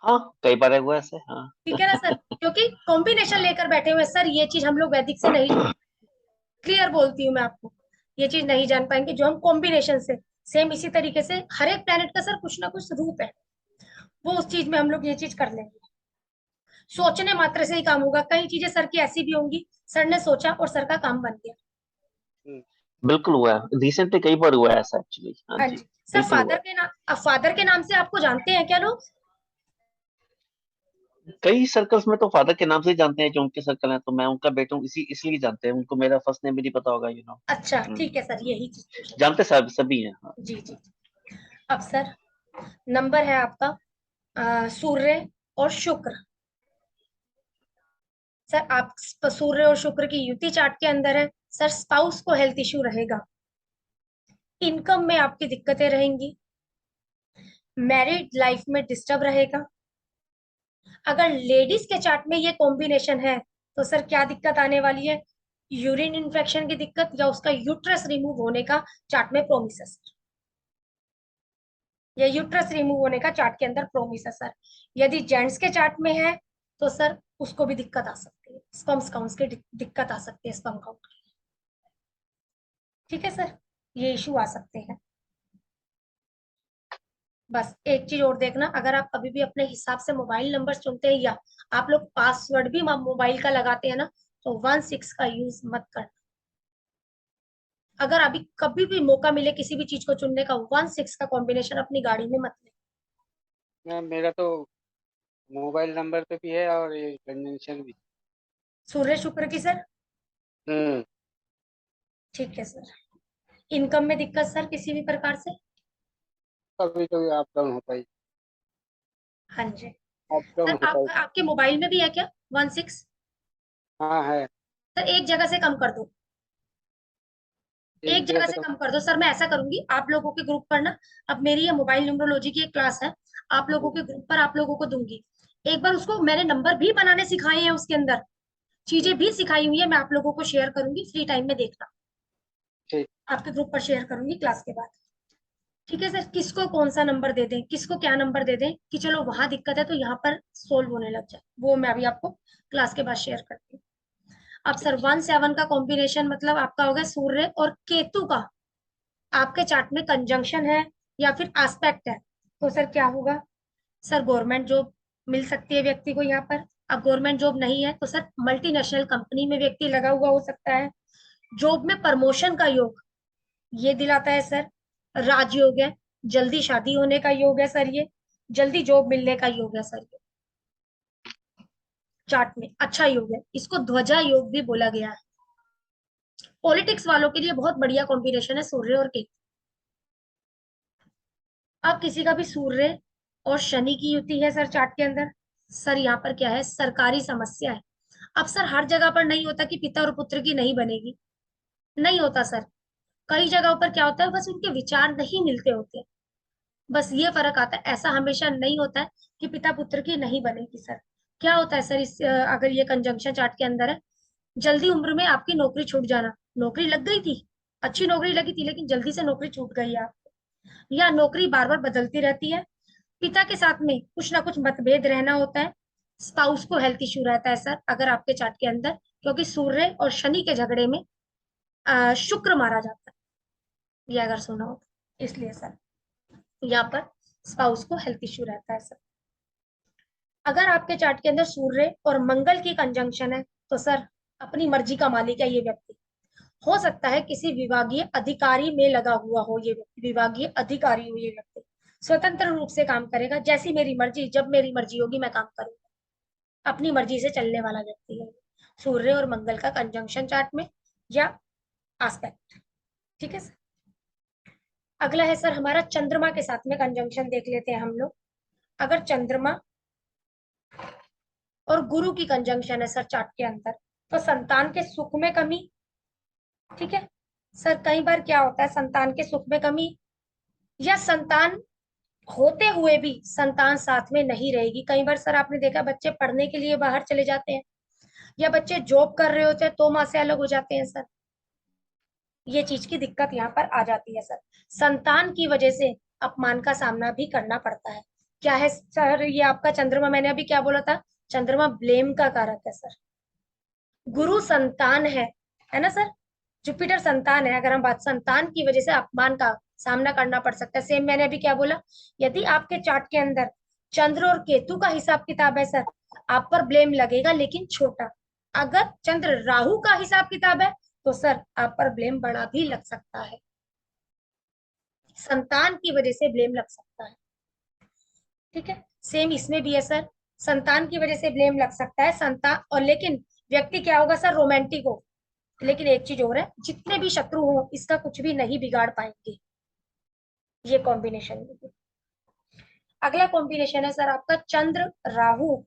हाँ, कई बार हुआ ऐसे, हाँ। ठीक है ना सर, क्योंकि कॉम्बिनेशन लेकर बैठे हुए हैं। सर ये चीज हम लोग वैदिक से नहीं, क्लियर बोलती हूँ मैं आपको, ये चीज नहीं जान पाएंगे जो हम कॉम्बिनेशन से। सेम इसी तरीके से हर एक प्लेनेट का सर कुछ ना कुछ रूप है, वो उस चीज में हम लोग ये चीज कर लेंगे। सोचने मात्र से ही काम होगा। कई चीजें सर की ऐसी भी होंगी, सर ने सोचा और सर का काम बन गया। बिल्कुल हुआ है, रिसेंटली कई बार हुआ है ऐसा एक्चुअली, हाँ हाँ जी। जी सर, बिल्कुल हुआ फादर है। के नाम, फादर के नाम से आपको जानते हैं क्या लोग? कई सर्कल्स में तो फादर के नाम से ही जानते हैं, जो उनके सर्कल हैं, तो मैं उनका बेटा हूँ इसलिए जानते हैं उनको, मेरा फर्स्ट नेम भी नहीं पता होगा, अच्छा ठीक है सर, यही चीज पूछना जानते सब सभी हैं, हाँ। था। जी जी। अब सर नंबर है आपका सूर्य और शुक्र। सर आप सूर्य और शुक्र की युति चार्ट के अंदर है सर, स्पाउस को हेल्थ इश्यू रहेगा, इनकम में आपकी दिक्कतें रहेंगी, मैरिड लाइफ में डिस्टर्ब रहेगा। अगर लेडीज के चार्ट में ये कॉम्बिनेशन है तो सर क्या दिक्कत आने वाली है, यूरिन इन्फेक्शन की दिक्कत या उसका यूट्रस रिमूव होने का चार्ट में प्रोमिस है सर। या यूट्रस रिमूव होने का चार्ट के अंदर प्रोमिस है सर। यदि जेंट्स के चार्ट में है तो सर उसको भी दिक्कत आ सकती है, स्पर्म्स काउंट की दिक्कत आ सकती है, स्पर्म काउंट की। ठीक है सर, ये इशू आ सकते हैं। बस एक चीज और देखना, अगर आप कभी भी अपने हिसाब से मोबाइल नंबर चुनते हैं या आप लोग पासवर्ड भी मोबाइल का लगाते हैं ना, तो 1-6 का यूज मत करना। अगर अभी कभी भी मौका मिले किसी भी चीज को चुनने का, 1-6 का कॉम्बिनेशन अपनी गाड़ी में मत ले। मैम मेरा तो मोबाइल नंबर पे भी है और ये कन्वेंशन भी। सूर्य शुक्र की सर, हम्म। ठीक है सर। इनकम में दिक्कत सर किसी भी प्रकार से? कभी कभी अप डाउन होता ही, हाँ जी अप डाउन सर, होता आप ही। आपके मोबाइल में भी है क्या 1-6? हाँ है। सर एक जगह से कम कर दो, एक एक जगह जगह से से कम। कम कर दो सर। मैं ऐसा करूंगी, आप लोगों के ग्रुप पर ना, अब मेरी ये मोबाइल न्यूमरोलॉजी की एक क्लास है, आप लोगों के ग्रुप पर आप लोगों को दूंगी। एक बार उसको मैंने नंबर भी बनाने सिखाए हैं, उसके अंदर चीजें भी सिखाई हुई है, मैं आप लोगों को शेयर करूंगी, फ्री टाइम में देखना। ठीक। आपके ग्रुप पर शेयर करूंगी क्लास के बाद। ठीक है सर, किसको कौन सा नंबर दे दें, किसको क्या नंबर दे दें कि चलो वहां दिक्कत है तो यहाँ पर सोल्व होने लग जाए, वो मैं अभी आपको क्लास के बाद शेयर करती हूँ। अब सर 1-7 का कॉम्बिनेशन मतलब आपका हो गया सूर्य और केतु का, आपके चार्ट में कंजंक्शन है या फिर एस्पेक्ट है, तो सर क्या होगा? सर गवर्नमेंट जॉब मिल सकती है व्यक्ति को यहाँ पर। अब गवर्नमेंट जॉब नहीं है तो सर मल्टीनेशनल कंपनी में व्यक्ति लगा हुआ हो सकता है। जॉब में प्रमोशन का योग ये दिलाता है सर। राजयोग है, जल्दी शादी होने का योग है सर, ये जल्दी जॉब मिलने का योग है सर, ये चार्ट में अच्छा योग है। इसको ध्वजा योग भी बोला गया है। पॉलिटिक्स वालों के लिए बहुत बढ़िया कॉम्बिनेशन है सूर्य और केतु। अब किसी का भी सूर्य और शनि की युति है सर चार्ट के अंदर, सर यहाँ पर क्या है? सरकारी समस्या है। अब सर हर जगह पर नहीं होता कि पिता और पुत्र की नहीं बनेगी, नहीं होता सर। कई जगहों पर क्या होता है, बस उनके विचार नहीं मिलते होते, बस ये फर्क आता है। ऐसा हमेशा नहीं होता है कि पिता पुत्र की नहीं बनेगी सर। क्या होता है सर इस अगर ये कंजंक्शन चार्ट के अंदर है, जल्दी उम्र में आपकी नौकरी छूट जाना, नौकरी लग गई थी, अच्छी नौकरी लगी थी, लेकिन जल्दी से नौकरी छूट गई है आपको, या नौकरी बार बार बदलती रहती है, पिता के साथ में कुछ ना कुछ मतभेद रहना होता है, स्पाउस को हेल्थ इश्यू रहता है सर अगर आपके चार्ट के अंदर, क्योंकि सूर्य और शनि के झगड़े में शुक्र मारा जाता है, ये अगर सुना हो तो। इसलिए सर यहाँ पर स्पाउस को हेल्थ इश्यू रहता है सर। अगर आपके चार्ट के अंदर सूर्य और मंगल की कंजंक्शन है तो सर अपनी मर्जी का मालिक है ये व्यक्ति। हो सकता है किसी विभागीय अधिकारी में लगा हुआ हो ये व्यक्ति, विभागीय अधिकारी हो ये व्यक्ति, स्वतंत्र रूप से काम करेगा, जैसी मेरी मर्जी, जब मेरी मर्जी होगी मैं काम करूंगा, अपनी मर्जी से चलने वाला व्यक्ति है सूर्य और मंगल का कंजंक्शन चार्ट में या आस्पेक्ट। ठीक है सर। अगला है सर हमारा चंद्रमा के साथ में कंजंक्शन, देख लेते हैं हम लोग। अगर चंद्रमा और गुरु की कंजंक्शन है सर चार्ट के अंदर, तो संतान के सुख में कमी। ठीक है सर, कई बार क्या होता है संतान के सुख में कमी, या संतान होते हुए भी संतान साथ में नहीं रहेगी। कई बार सर आपने देखा बच्चे पढ़ने के लिए बाहर चले जाते हैं, या बच्चे जॉब कर रहे होते हैं तो माँ से अलग हो जाते हैं सर, ये चीज की दिक्कत यहाँ पर आ जाती है सर। संतान की वजह से अपमान का सामना भी करना पड़ता है। क्या है सर ये आपका चंद्रमा, मैंने अभी क्या बोला था? चंद्रमा ब्लेम का कारक है सर। गुरु संतान है ना सर, जुपिटर संतान है। अगर हम बात संतान की वजह से अपमान का सामना करना पड़ सकता है। सेम मैंने अभी क्या बोला, यदि आपके चार्ट के अंदर चंद्र और केतु का हिसाब किताब है सर, आप पर ब्लेम लगेगा लेकिन छोटा। अगर चंद्र राहु का हिसाब किताब है तो सर आप पर ब्लेम बड़ा भी लग सकता है, संतान की वजह से ब्लेम लग सकता है। ठीक है, सेम इसमें भी है सर, संतान की वजह से ब्लेम लग सकता है संतान। और लेकिन व्यक्ति क्या होगा सर? रोमांटिक हो। लेकिन एक चीज और है, जितने भी शत्रु हो इसका कुछ भी नहीं बिगाड़ पाएंगे ये कॉम्बिनेशन में। अगला कॉम्बिनेशन है सर आपका चंद्र राहु।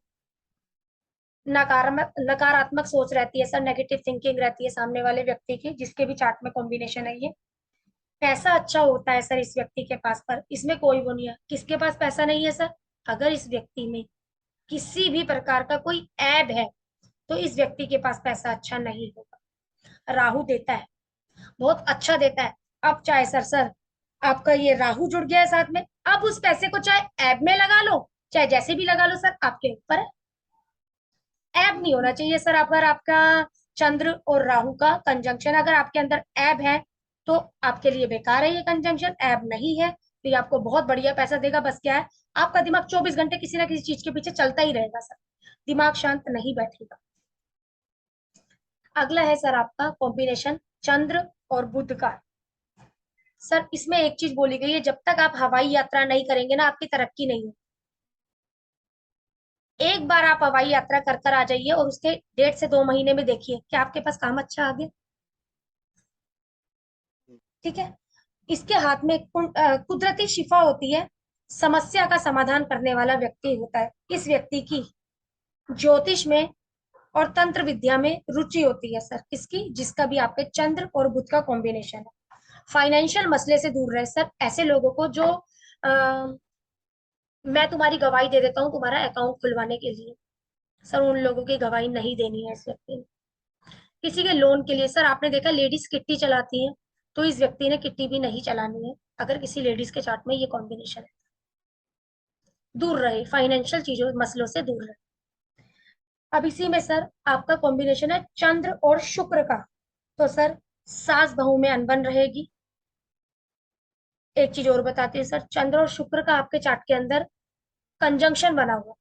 नकारात्मक नकारात्मक सोच रहती है सर, नेगेटिव थिंकिंग रहती है सामने वाले व्यक्ति की, जिसके भी चार्ट में कॉम्बिनेशन है ये। पैसा अच्छा होता है सर इस व्यक्ति के पास, पर इसमें कोई वो नहीं है। किसके पास पैसा नहीं है सर? अगर इस व्यक्ति में किसी भी प्रकार का कोई ऐब है तो इस व्यक्ति के पास पैसा अच्छा नहीं होगा। राहु देता है, बहुत अच्छा देता है। अब चाहे सर आपका ये राहु जुड़ गया है साथ में, अब उस पैसे को चाहे ऐब में लगा लो चाहे जैसे भी लगा लो सर, आपके ऊपर है। ऐब नहीं होना चाहिए सर। अगर आपका चंद्र और राहु का कंजंक्शन अगर आपके अंदर ऐब है तो आपके लिए बेकार है ये कंजंक्शन। ऐब नहीं है तो ये आपको बहुत बढ़िया पैसा देगा। बस क्या है, आपका दिमाग 24 घंटे किसी ना किसी चीज के पीछे चलता ही रहेगा सर, दिमाग शांत नहीं बैठेगा। अगला है सर आपका कॉम्बिनेशन चंद्र और बुध का। सर इसमें एक चीज बोली गई है, जब तक आप हवाई यात्रा नहीं करेंगे ना आपकी तरक्की नहीं है। एक बार आप हवाई यात्रा कर कर आ जाइए और उसके 1.5 से 2 महीने में देखिए कि आपके पास काम अच्छा आ गया। ठीक है, इसके हाथ में कुदरती शिफा होती है, समस्या का समाधान करने वाला व्यक्ति होता है। इस व्यक्ति की ज्योतिष में और तंत्र विद्या में रुचि होती है सर, किसकी? जिसका भी आपके चंद्र और बुध का कॉम्बिनेशन है। फाइनेंशियल मसले से दूर रहे सर, ऐसे लोगों को जो मैं तुम्हारी गवाही दे देता हूँ तुम्हारा अकाउंट खुलवाने के लिए, सर उन लोगों की गवाही नहीं देनी है इस व्यक्ति ने। किसी के लोन के लिए सर आपने देखा लेडीज किट्टी चलाती है, तो इस व्यक्ति ने किट्टी भी नहीं चलानी है अगर किसी लेडीज के चार्ट में ये कॉम्बिनेशन है। दूर रहे, फाइनेंशियल चीजों मसलों से दूर रहे। अब इसी में सर आपका कॉम्बिनेशन है चंद्र और शुक्र का, तो सर सास बहू में अनबन रहेगी, एक चीज और बताती है सर, चंद्र और शुक्र का आपके चार्ट के अंदर कंजंक्शन बना हुआ,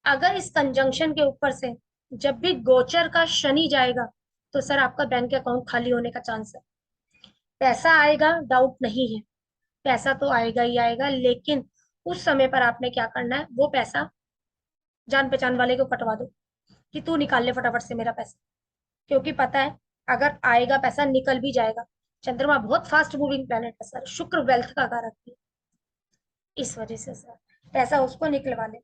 अगर इस कंजंक्शन के ऊपर से जब भी गोचर का शनि जाएगा तो सर आपका बैंक अकाउंट खाली होने का चांस है। पैसा आएगा, डाउट नहीं है, पैसा तो आएगा ही आएगा, लेकिन उस समय पर आपने क्या करना है, वो पैसा जान पहचान वाले को कटवा दो कि तू निकाल ले फटाफट से मेरा पैसा, क्योंकि पता है अगर आएगा पैसा निकल भी जाएगा। चंद्रमा बहुत फास्ट मूविंग प्लेनेट है सर, शुक्र वेल्थ का कारक है, इस वजह से सर पैसा उसको निकलवा ले।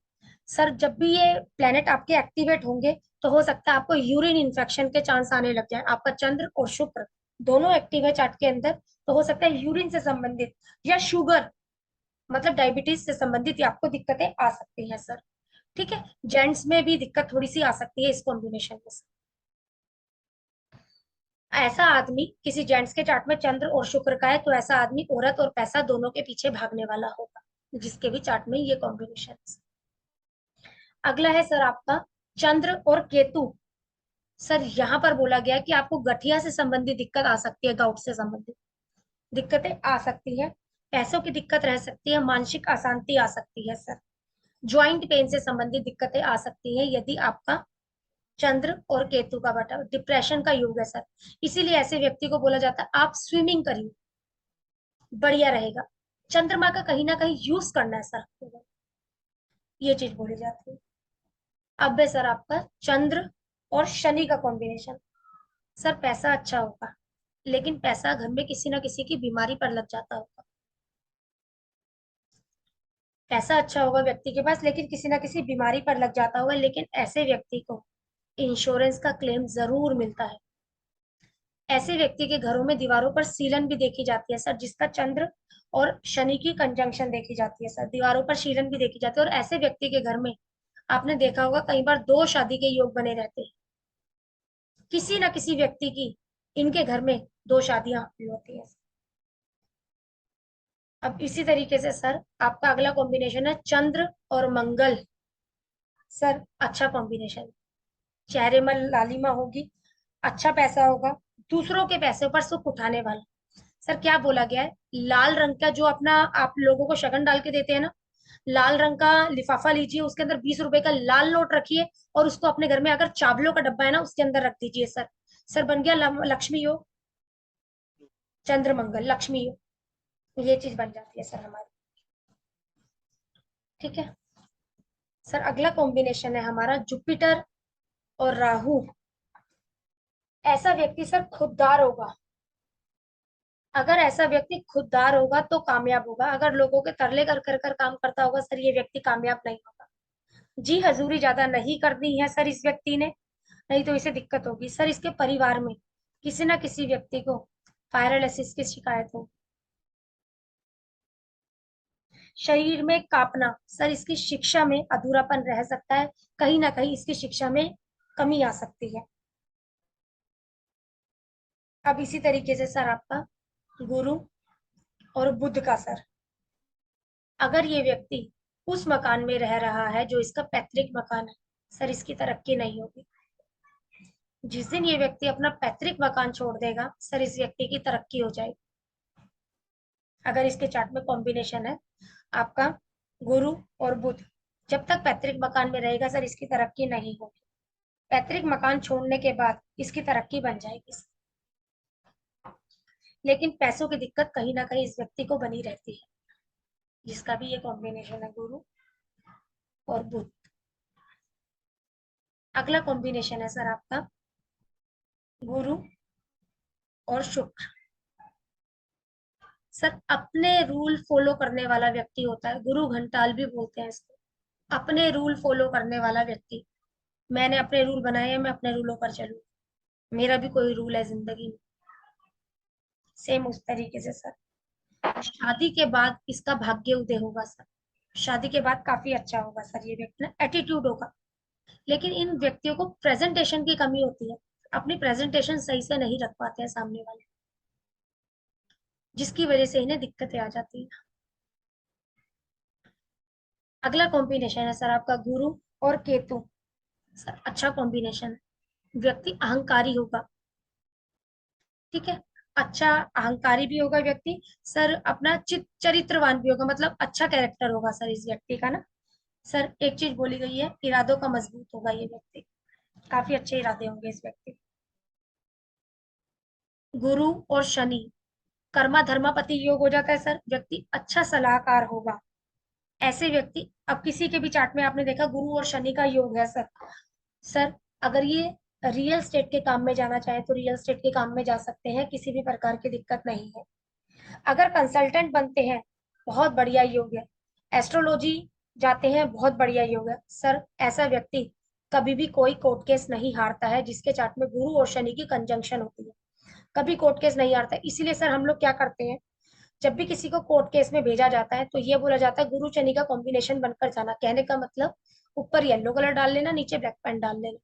सर जब भी ये प्लेनेट आपके एक्टिवेट होंगे तो हो सकता है आपको यूरिन इन्फेक्शन के चांस आने लग जाए। आपका चंद्र और शुक्र दोनों एक्टिव है चार्ट के अंदर, तो हो सकता है यूरिन से संबंधित या शुगर मतलब डायबिटीज से संबंधित ये आपको दिक्कतें आ सकती हैं सर। ठीक है, जेंट्स में भी दिक्कत थोड़ी सी आ सकती है इस कॉम्बिनेशन में सर। ऐसा आदमी किसी जेंट्स के चार्ट में चंद्र और शुक्र का है तो ऐसा आदमी औरत और पैसा दोनों के पीछे भागने वाला होगा, जिसके भी चार्ट में ये कॉम्बिनेशन है। अगला है सर आपका चंद्र और केतु। सर यहाँ पर बोला गया है कि आपको गठिया से संबंधित दिक्कत आ सकती है, गाउट से संबंधित दिक्कतें आ सकती है, पैसों की दिक्कत रह सकती है, मानसिक अशांति आ सकती है सर, ज्वाइंट पेन से संबंधित दिक्कतें आ सकती है यदि आपका चंद्र और केतु का बटा, डिप्रेशन का योग है सर। इसीलिए ऐसे व्यक्ति को बोला जाता है आप स्विमिंग करिए, बढ़िया रहेगा। चंद्रमा का कहीं ना कहीं यूज करना है सर, ये चीज बोली जाती है। अब है सर आपका चंद्र और शनि का कॉम्बिनेशन। सर पैसा अच्छा होगा, लेकिन पैसा घर में किसी ना किसी की बीमारी पर लग जाता होगा। पैसा अच्छा होगा व्यक्ति के पास, लेकिन किसी ना किसी बीमारी पर लग जाता होगा, लेकिन ऐसे व्यक्ति को इंश्योरेंस का क्लेम जरूर मिलता है। ऐसे व्यक्ति के घरों में दीवारों पर सीलन भी देखी जाती है सर, जिसका चंद्र और शनि की कंजंक्शन देखी जाती है सर, दीवारों पर सीलन भी देखी जाती है। और ऐसे व्यक्ति के घर में आपने देखा होगा कई बार दो शादी के योग बने रहते हैं, किसी ना किसी व्यक्ति की इनके घर में दो शादियां हुई होती है। अब इसी तरीके से सर आपका अगला कॉम्बिनेशन है चंद्र और मंगल। सर अच्छा कॉम्बिनेशन, चेहरे में लालिमा होगी, अच्छा पैसा होगा, दूसरों के पैसे पर सुख उठाने वाला। सर क्या बोला गया है, लाल रंग का जो अपना आप लोगों को शगन डाल के देते हैं ना, लाल रंग का लिफाफा लीजिए, उसके अंदर 20 रुपए का लाल नोट रखिए और उसको अपने घर में अगर चावलों का डब्बा है ना उसके अंदर रख दीजिए सर। सर बन गया लक्ष्मी योग, चंद्र मंगल लक्ष्मी योग, ये चीज बन जाती है सर हमारी। ठीक है सर, अगला कॉम्बिनेशन है हमारा जुपिटर और राहु। ऐसा व्यक्ति सर खुददार होगा, अगर ऐसा व्यक्ति खुददार होगा तो कामयाब होगा, अगर लोगों के तरले कर कर कर काम करता होगा सर ये व्यक्ति कामयाब नहीं होगा। जी हजूरी ज्यादा नहीं करनी है सर इस व्यक्ति ने, नहीं तो इसे दिक्कत होगी सर। इसके परिवार में किसी ना किसी व्यक्ति को पैरालिसिस की शिकायत हो, शरीर में कांपना, सर इसकी शिक्षा में अधूरापन रह सकता है, कहीं ना कहीं इसकी शिक्षा में कमी आ सकती है। अब इसी तरीके से सर आपका गुरु और बुध का सर, अगर ये व्यक्ति उस मकान में रह रहा है जो इसका पैतृक मकान है, सर इसकी तरक्की नहीं होगी। जिस दिन ये व्यक्ति अपना पैतृक मकान छोड़ देगा सर इस व्यक्ति की तरक्की हो जाएगी। अगर इसके चार्ट में कॉम्बिनेशन है आपका गुरु और बुध, जब तक पैतृक मकान में रहेगा सर इसकी तरक्की नहीं होगी, पैतृक मकान छोड़ने के बाद इसकी तरक्की बन जाएगी। लेकिन पैसों की दिक्कत कहीं ना कहीं इस व्यक्ति को बनी रहती है, जिसका भी ये कॉम्बिनेशन है गुरु और बुध। अगला कॉम्बिनेशन है सर आपका गुरु और शुक्र। सर अपने रूल फॉलो करने वाला व्यक्ति होता है, गुरु घंटाल भी बोलते हैं इसको, अपने रूल फॉलो करने वाला व्यक्ति। मैंने अपने रूल बनाए हैं, मैं अपने रूलों पर चलूं, मेरा भी कोई रूल है जिंदगी में। सेम उस तरीके से सर शादी के बाद इसका भाग्य उदय होगा सर, शादी के बाद काफी अच्छा होगा सर ये व्यक्ति ना, एटीट्यूड होगा। लेकिन इन व्यक्तियों को प्रेजेंटेशन की कमी होती है, अपनी प्रेजेंटेशन सही से नहीं रख पाते हैं सामने वाले, जिसकी वजह से इन्हें दिक्कतें आ जाती है। अगला कॉम्बिनेशन है सर आपका गुरु और केतु। सर अच्छा कॉम्बिनेशन है, व्यक्ति अहंकारी होगा, ठीक है, अच्छा अहंकारी भी होगा व्यक्ति सर, अपना चरित्रवान भी होगा, मतलब अच्छा कैरेक्टर होगा सर इस व्यक्ति का ना। सर एक चीज बोली गई है, इरादों का मजबूत होगा ये व्यक्ति, काफी अच्छे इरादे होंगे इस व्यक्ति। गुरु और शनि कर्मा धर्मापति योग हो जाता है सर, व्यक्ति अच्छा सलाहकार होगा। ऐसे व्यक्ति, अब किसी के भी चार्ट में आपने देखा गुरु और शनि का योग है सर, सर अगर ये रियल स्टेट के काम में जाना चाहे तो रियल स्टेट के काम में जा सकते हैं, किसी भी प्रकार की दिक्कत नहीं है। अगर कंसल्टेंट बनते हैं, बहुत बढ़िया योग है। एस्ट्रोलॉजी जाते हैं, बहुत बढ़िया योग है सर। ऐसा व्यक्ति कभी भी कोई कोर्ट केस नहीं हारता है, जिसके चार्ट में गुरु और शनि की कंजंक्शन होती है, कभी कोर्ट केस नहीं हारता है। इसीलिए सर हम लोग क्या करते हैं, जब भी किसी को कोर्ट केस में भेजा जाता है तो ये बोला जाता है गुरु शनि का कॉम्बिनेशन बनकर जाना। कहने का मतलब ऊपर येलो कलर डाल लेना, नीचे ब्लैक पेन डाल लेना,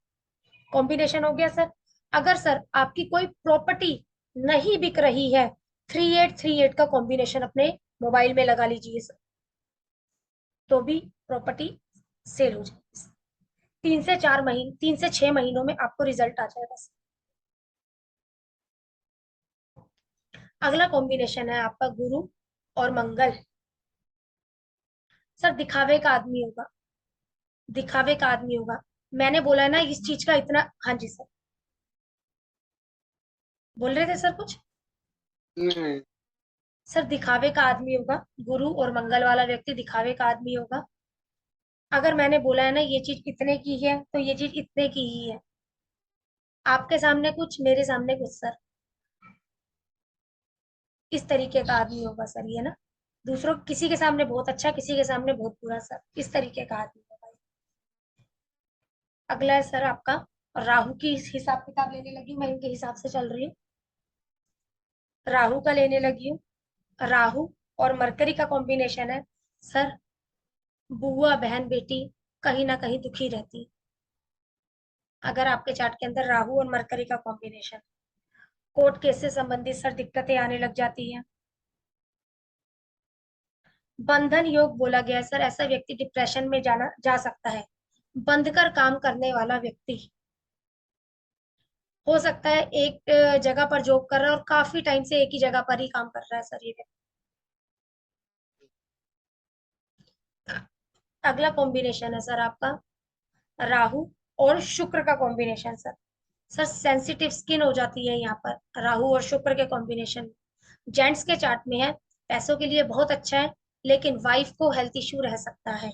कॉम्बिनेशन हो गया सर। अगर सर आपकी कोई प्रॉपर्टी नहीं बिक रही है, 3838 का कॉम्बिनेशन अपने मोबाइल में लगा लीजिए सर, तो भी प्रॉपर्टी सेल हो जाएगी। 3 से 4 महीने, 3 से 6 महीनों में आपको रिजल्ट आ जाएगा सर। अगला कॉम्बिनेशन है आपका गुरु और मंगल। सर दिखावे का आदमी होगा, दिखावे का आदमी होगा। मैंने बोला है ना इस चीज का इतना, हाँ जी सर बोल रहे थे सर कुछ। नहीं। सर दिखावे का आदमी होगा, गुरु और मंगल वाला व्यक्ति दिखावे का आदमी होगा। अगर मैंने बोला है ना ये चीज इतने की है तो ये चीज इतने की ही है। आपके सामने कुछ, मेरे सामने कुछ सर, इस तरीके का आदमी होगा सर ये ना। दूसरों किसी के सामने बहुत अच्छा, किसी के सामने बहुत बुरा सर, इस तरीके का आदमी होगा। अगला है सर आपका राहु की हिसाब किताब लेने लगी हूँ, मैं इनके हिसाब से चल रही हूँ। राहु का लेने लगी हूँ। राहु और मरकरी का कॉम्बिनेशन है सर, बुआ बहन बेटी कहीं ना कहीं दुखी रहती। अगर आपके चार्ट के अंदर राहु और मरकरी का कॉम्बिनेशन, कोर्ट केस से संबंधित सर दिक्कतें आने लग जाती हैं। बंधन योग बोला गया है सर, ऐसा व्यक्ति डिप्रेशन में जाना जा सकता है। बंध कर काम करने वाला व्यक्ति हो सकता है, एक जगह पर जॉब कर रहा है और काफी टाइम से एक ही जगह पर ही काम कर रहा है सर ये व्यक्ति। अगला कॉम्बिनेशन है सर आपका राहु और शुक्र का combination sir. Sir sensitive skin हो जाती है यहाँ पर राहु और शुक्र के कॉम्बिनेशन में। जेंट्स के चार्ट में है, पैसों के लिए बहुत अच्छा है, लेकिन वाइफ को हेल्थ इश्यू रह सकता है।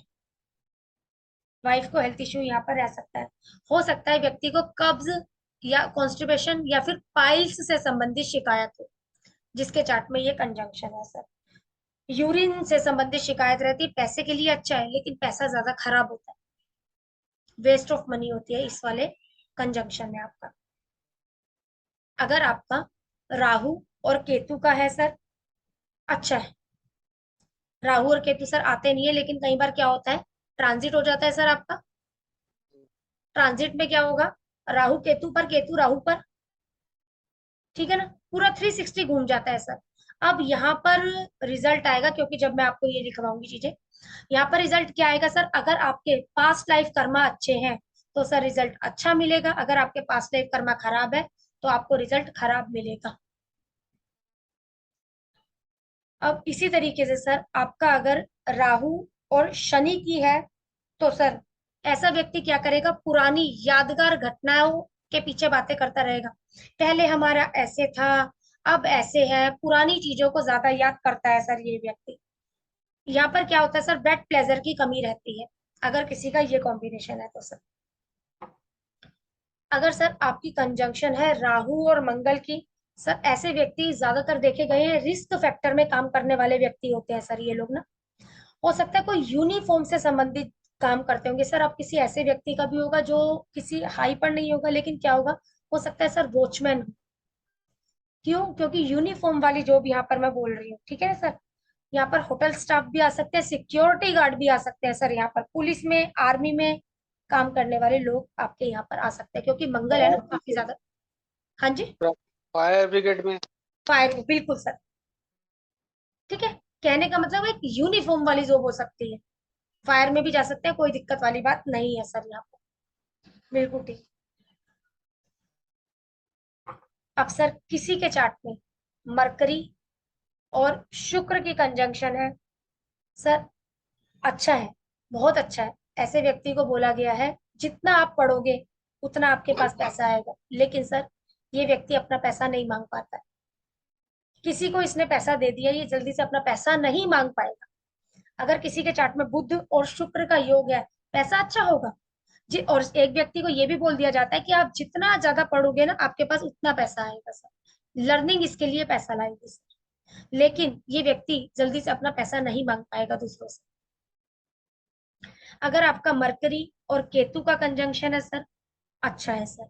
वाइफ को हेल्थ इश्यू यहाँ पर रह सकता है। हो सकता है व्यक्ति को कब्ज या कॉन्स्टिपेशन या फिर पाइल्स से संबंधित शिकायत हो, जिसके चार्ट में ये कंजंक्शन है सर। यूरिन से संबंधित शिकायत रहती है, पैसे के लिए अच्छा है लेकिन पैसा ज्यादा खराब होता है, वेस्ट ऑफ मनी होती है इस वाले कंजंक्शन में आपका। अगर आपका राहु और केतु का है सर, अच्छा है। राहु और केतु सर आते नहीं है, लेकिन कई बार क्या होता है ट्रांजिट हो जाता है सर आपका। ट्रांजिट में क्या होगा, राहु केतु पर, केतु राहु पर, ठीक है ना, पूरा 360 घूम जाता है सर। अब यहाँ पर रिजल्ट आएगा, क्योंकि जब मैं आपको ये लिखवाऊंगी चीजें, यहाँ पर रिजल्ट क्या आएगा सर, अगर आपके पास्ट लाइफ कर्मा अच्छे हैं तो सर रिजल्ट अच्छा मिलेगा, अगर आपके पास्ट लाइफ कर्मा खराब है तो आपको रिजल्ट खराब मिलेगा। अब इसी तरीके से सर आपका अगर राहु और शनि की है तो सर ऐसा व्यक्ति क्या करेगा, पुरानी यादगार घटनाओं के पीछे बातें करता रहेगा। पहले हमारा ऐसे था, अब ऐसे है, पुरानी चीजों को ज्यादा याद करता है सर ये व्यक्ति। यहाँ पर क्या होता है सर, ब्लड प्लेजर की कमी रहती है अगर किसी का ये कॉम्बिनेशन है तो सर। अगर सर आपकी कंजंक्शन है राहु और मंगल की, सर ऐसे व्यक्ति ज्यादातर देखे गए हैं रिस्क फैक्टर में काम करने वाले व्यक्ति होते हैं सर ये लोग ना। हो सकता है कोई यूनिफॉर्म से संबंधित काम करते होंगे सर। आप किसी ऐसे व्यक्ति का भी होगा जो किसी हाई पर नहीं होगा, लेकिन क्या होगा, हो सकता है सर वॉचमैन। क्यों, क्योंकि यूनिफॉर्म वाली जॉब यहाँ पर मैं बोल रही हूँ, ठीक है ना सर। यहाँ पर होटल स्टाफ भी आ सकते हैं, सिक्योरिटी गार्ड भी आ सकते हैं सर, यहाँ पर पुलिस में, आर्मी में काम करने वाले लोग आपके यहाँ पर आ सकते हैं, क्योंकि मंगल है ना काफी ज्यादा। हाँ जी, फायर ब्रिगेड में। फायर, बिल्कुल सर, ठीक है। कहने का मतलब एक यूनिफॉर्म वाली जॉब हो सकती है, फायर में भी जा सकते हैं, कोई दिक्कत वाली बात नहीं है सर यहाँ पर, बिल्कुल ठीक। अब सर किसी के चार्ट में मरकरी और शुक्र की कंजंक्शन है सर, अच्छा है, बहुत अच्छा है। ऐसे व्यक्ति को बोला गया है जितना आप पढ़ोगे उतना आपके पास पैसा आएगा, लेकिन सर ये व्यक्ति अपना पैसा नहीं मांग पाता है। किसी को इसने पैसा दे दिया, ये जल्दी से अपना पैसा नहीं मांग पाएगा। अगर किसी के चार्ट में बुध और शुक्र का योग है, पैसा अच्छा होगा जी। और एक व्यक्ति को ये भी बोल दिया जाता है कि आप जितना ज्यादा पढ़ोगे ना आपके पास उतना पैसा आएगा सर, लर्निंग इसके लिए पैसा लाएगी सर। लेकिन ये व्यक्ति जल्दी से अपना पैसा नहीं मांग पाएगा दूसरों से। अगर आपका मरकरी और केतु का कंजंक्शन है सर, अच्छा है सर,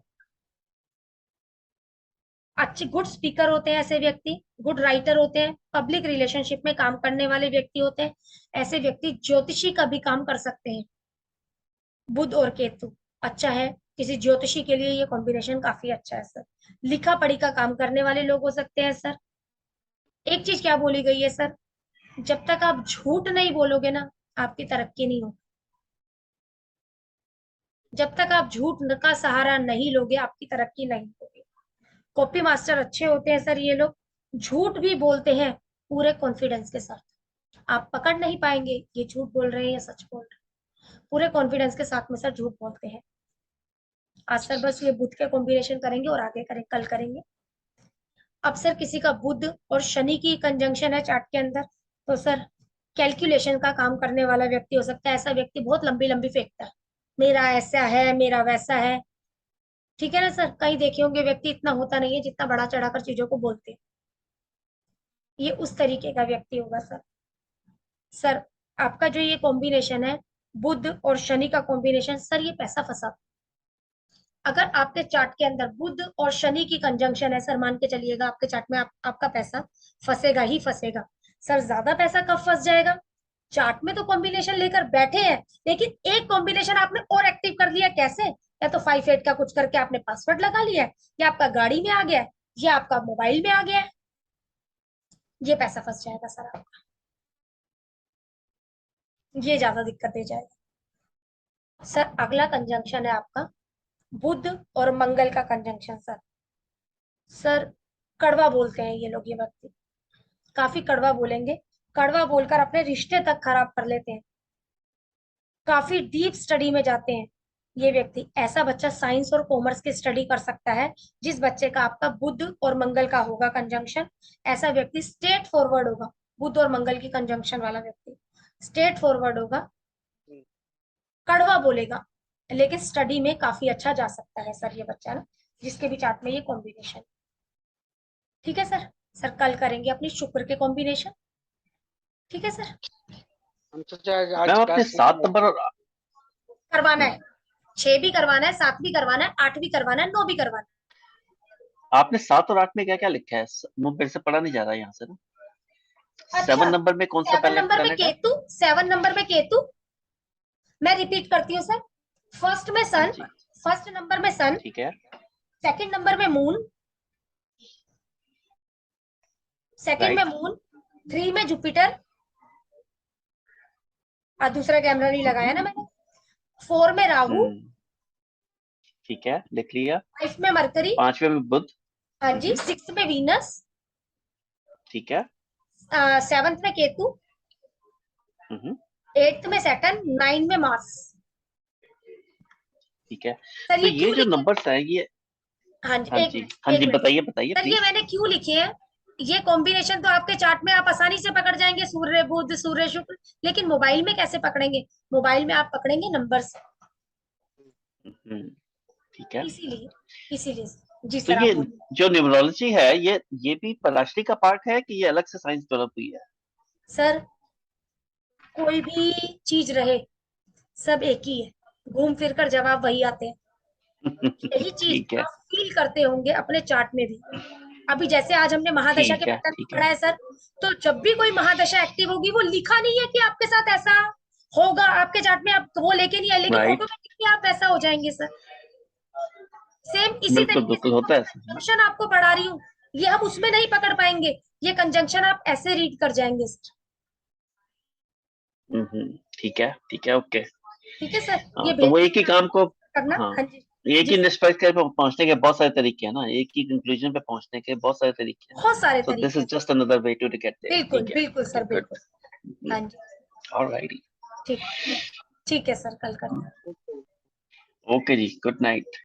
अच्छे गुड स्पीकर होते हैं ऐसे व्यक्ति, गुड राइटर होते हैं, पब्लिक रिलेशनशिप में काम करने वाले व्यक्ति होते हैं। ऐसे व्यक्ति ज्योतिषी का भी काम कर सकते हैं। बुध और केतु अच्छा है, किसी ज्योतिषी के लिए ये कॉम्बिनेशन काफी अच्छा है सर। लिखा पढ़ी का काम करने वाले लोग हो सकते हैं सर। एक चीज क्या बोली गई है सर, जब तक आप झूठ नहीं बोलोगे ना आपकी तरक्की नहीं होगी। जब तक आप झूठ का सहारा नहीं लोगे आपकी तरक्की नहीं होगी। कॉपी मास्टर अच्छे होते हैं सर ये लोग, झूठ भी बोलते हैं पूरे कॉन्फिडेंस के साथ। आप पकड़ नहीं पाएंगे ये झूठ बोल रहे हैं या सच बोल रहे हैं, पूरे कॉन्फिडेंस के साथ में सर झूठ बोलते हैं। आज सर बस ये बुध के कॉम्बिनेशन करेंगे और आगे कल करेंगे। अब सर किसी का बुध और शनि की कंजंक्शन है चार्ट के अंदर, तो सर कैलकुलेशन का काम करने वाला व्यक्ति हो सकता है। ऐसा व्यक्ति बहुत लंबी लंबी फेंकता है, मेरा ऐसा है, मेरा वैसा है, ठीक है ना सर। कहीं देखे होंगे व्यक्ति इतना होता नहीं है जितना बढ़ा चढ़ाकर चीजों को बोलते हैं, ये उस तरीके का व्यक्ति होगा सर। सर आपका जो ये कॉम्बिनेशन है बुध और शनि का कॉम्बिनेशन, सर ये पैसा फंसा। अगर आपके चार्ट के अंदर बुध और शनि की कंजंक्शन है सर, मान के चलिएगा आपके चार्ट में आपका पैसा फंसेगा ही फंसेगा। सर ज्यादा पैसा कब फंस जाएगा, चार्ट में तो कॉम्बिनेशन लेकर बैठे हैं लेकिन एक कॉम्बिनेशन आपने और एक्टिव कर लिया। कैसे, या तो 5-8 का कुछ करके आपने पासवर्ड लगा लिया है, या आपका गाड़ी में आ गया है, या आपका मोबाइल में आ गया है, ये पैसा फंस जाएगा सर आपका, ये ज्यादा दिक्कत दे जाएगा। सर अगला कंजंक्शन है आपका बुध और मंगल का कंजंक्शन सर। सर कड़वा बोलते हैं ये लोग, ये व्यक्ति काफी कड़वा बोलेंगे, कड़वा बोलकर अपने रिश्ते तक खराब कर लेते हैं, काफी डीप स्टडी में जाते हैं ये व्यक्ति। ऐसा बच्चा साइंस और कॉमर्स की स्टडी कर सकता है जिस बच्चे का आपका बुध और मंगल का होगा कंजंक्शन। ऐसा व्यक्ति स्ट्रेट फॉरवर्ड होगा, बुध और मंगल की कंजंक्शन वाला व्यक्ति स्ट्रेट फॉरवर्ड होगा, कड़वा बोलेगा, लेकिन स्टडी में काफी अच्छा जा सकता है सर ये बच्चा ना, जिसके भी चार्ट में ये कॉम्बिनेशन। ठीक है सर, सर कल करेंगे अपनी शुक्र के कॉम्बिनेशन, ठीक है सर। हम सोचा आज मैम आपने क्लास 7 नंबर और करवाना है, 6 भी करवाना है, 7 भी करवाना है, 8 भी करवाना है, 9 भी करवाना है। आपने 7 और 8 में क्या क्या लिखा है? मेरे से पढ़ा नहीं जा रहा यहाँ से ना। अच्छा, 7 नंबर में कौन सा 7 नंबर में प्लेनेट है? केतु, 7 नंबर में केतु। मैं रिपीट करती हूँ सर, फर्स्ट में सन, जी फर्स्ट नंबर में सन, ठीक है, सेकंड नंबर में मून, सेकंड में मून, 3 में जुपिटर, और दूसरा कैमरा नहीं लगाया ना मैंने, 4 में राहु, ठीक है लिख लिया, 5 में मरकरी, 5वें में बुध, हाँ जी, 6 में वीनस, ठीक है, 7th में केतु, 8th में सैटर्न, 9 में मार्स। ठीक है। सर तो ये ये क्यों जो लिखे? नंबर्स हैं ये, हाँ जी, हाँ एक जी मिनट, हाँ एक जी मिनट। बताइए बताइए सर ये प्लीज। मैंने क्यों लिखे हैं, ये कॉम्बिनेशन तो आपके चार्ट में आप आसानी से पकड़ जाएंगे, सूर्य बुध सूर्य शुक्र, लेकिन मोबाइल में कैसे पकड़ेंगे? मोबाइल में आप पकड़ेंगे नंबर से, ठीक है। इसीलिए इसीलिए जी तो सर आप ये बोलिए। जो न्यूमरोलॉजी है ये भी पराशरी का पार्ट है कि ये अलग से साइंस डेवलप हुई है? सर कोई भी चीज रहे सब एक ही है, घूम फिर कर जवाब वही आते हैं। यही चीज ठीक है आप फील करते होंगे अपने चार्ट में भी। अभी जैसे आज हमने महादशा के पैटर्न ठीक पढ़ा है है सर, तो जब भी कोई महादशा एक्टिव होगी वो लिखा नहीं है कि आपके साथ ऐसा होगा, आपके चार्ट में आप वो लेके नहीं आए, लेकिन राइट, ऑटोमेटिकली आप ऐसा हो जाएंगे सर। सेम इसी बिल्कुल तरीके से बिल्कुल जो होता है ऐसा। कंजंक्शन आपको पढ़ा रही हूँ, ये हम उसमें नहीं पकड़ पाएंगे, ये कंजंक्शन आप ऐसे रीड कर जाएंगे सर। ठीक है ओके। ठीक है सर, हाँ ये तो वो भेज एक ही काम को, करना। हाँ हाँ जी, एक ही जिस निष्कर्ष पे पहुंचने के बहुत सारे तरीके हैं ना, एक ही कंक्लूजन पे पहुंचने के बहुत सारे तरीके हैं। बहुत सारे सो दिस तरीके इज हैं। Just another way to get there. बिल्कुल ठीक है, बिल्कुल ओके, सर, गुड। बिल्कुल। हाँ जी। ऑलराइट, ठीक ठीक है सर, कल करते हैं। ओके जी, गुड नाइट।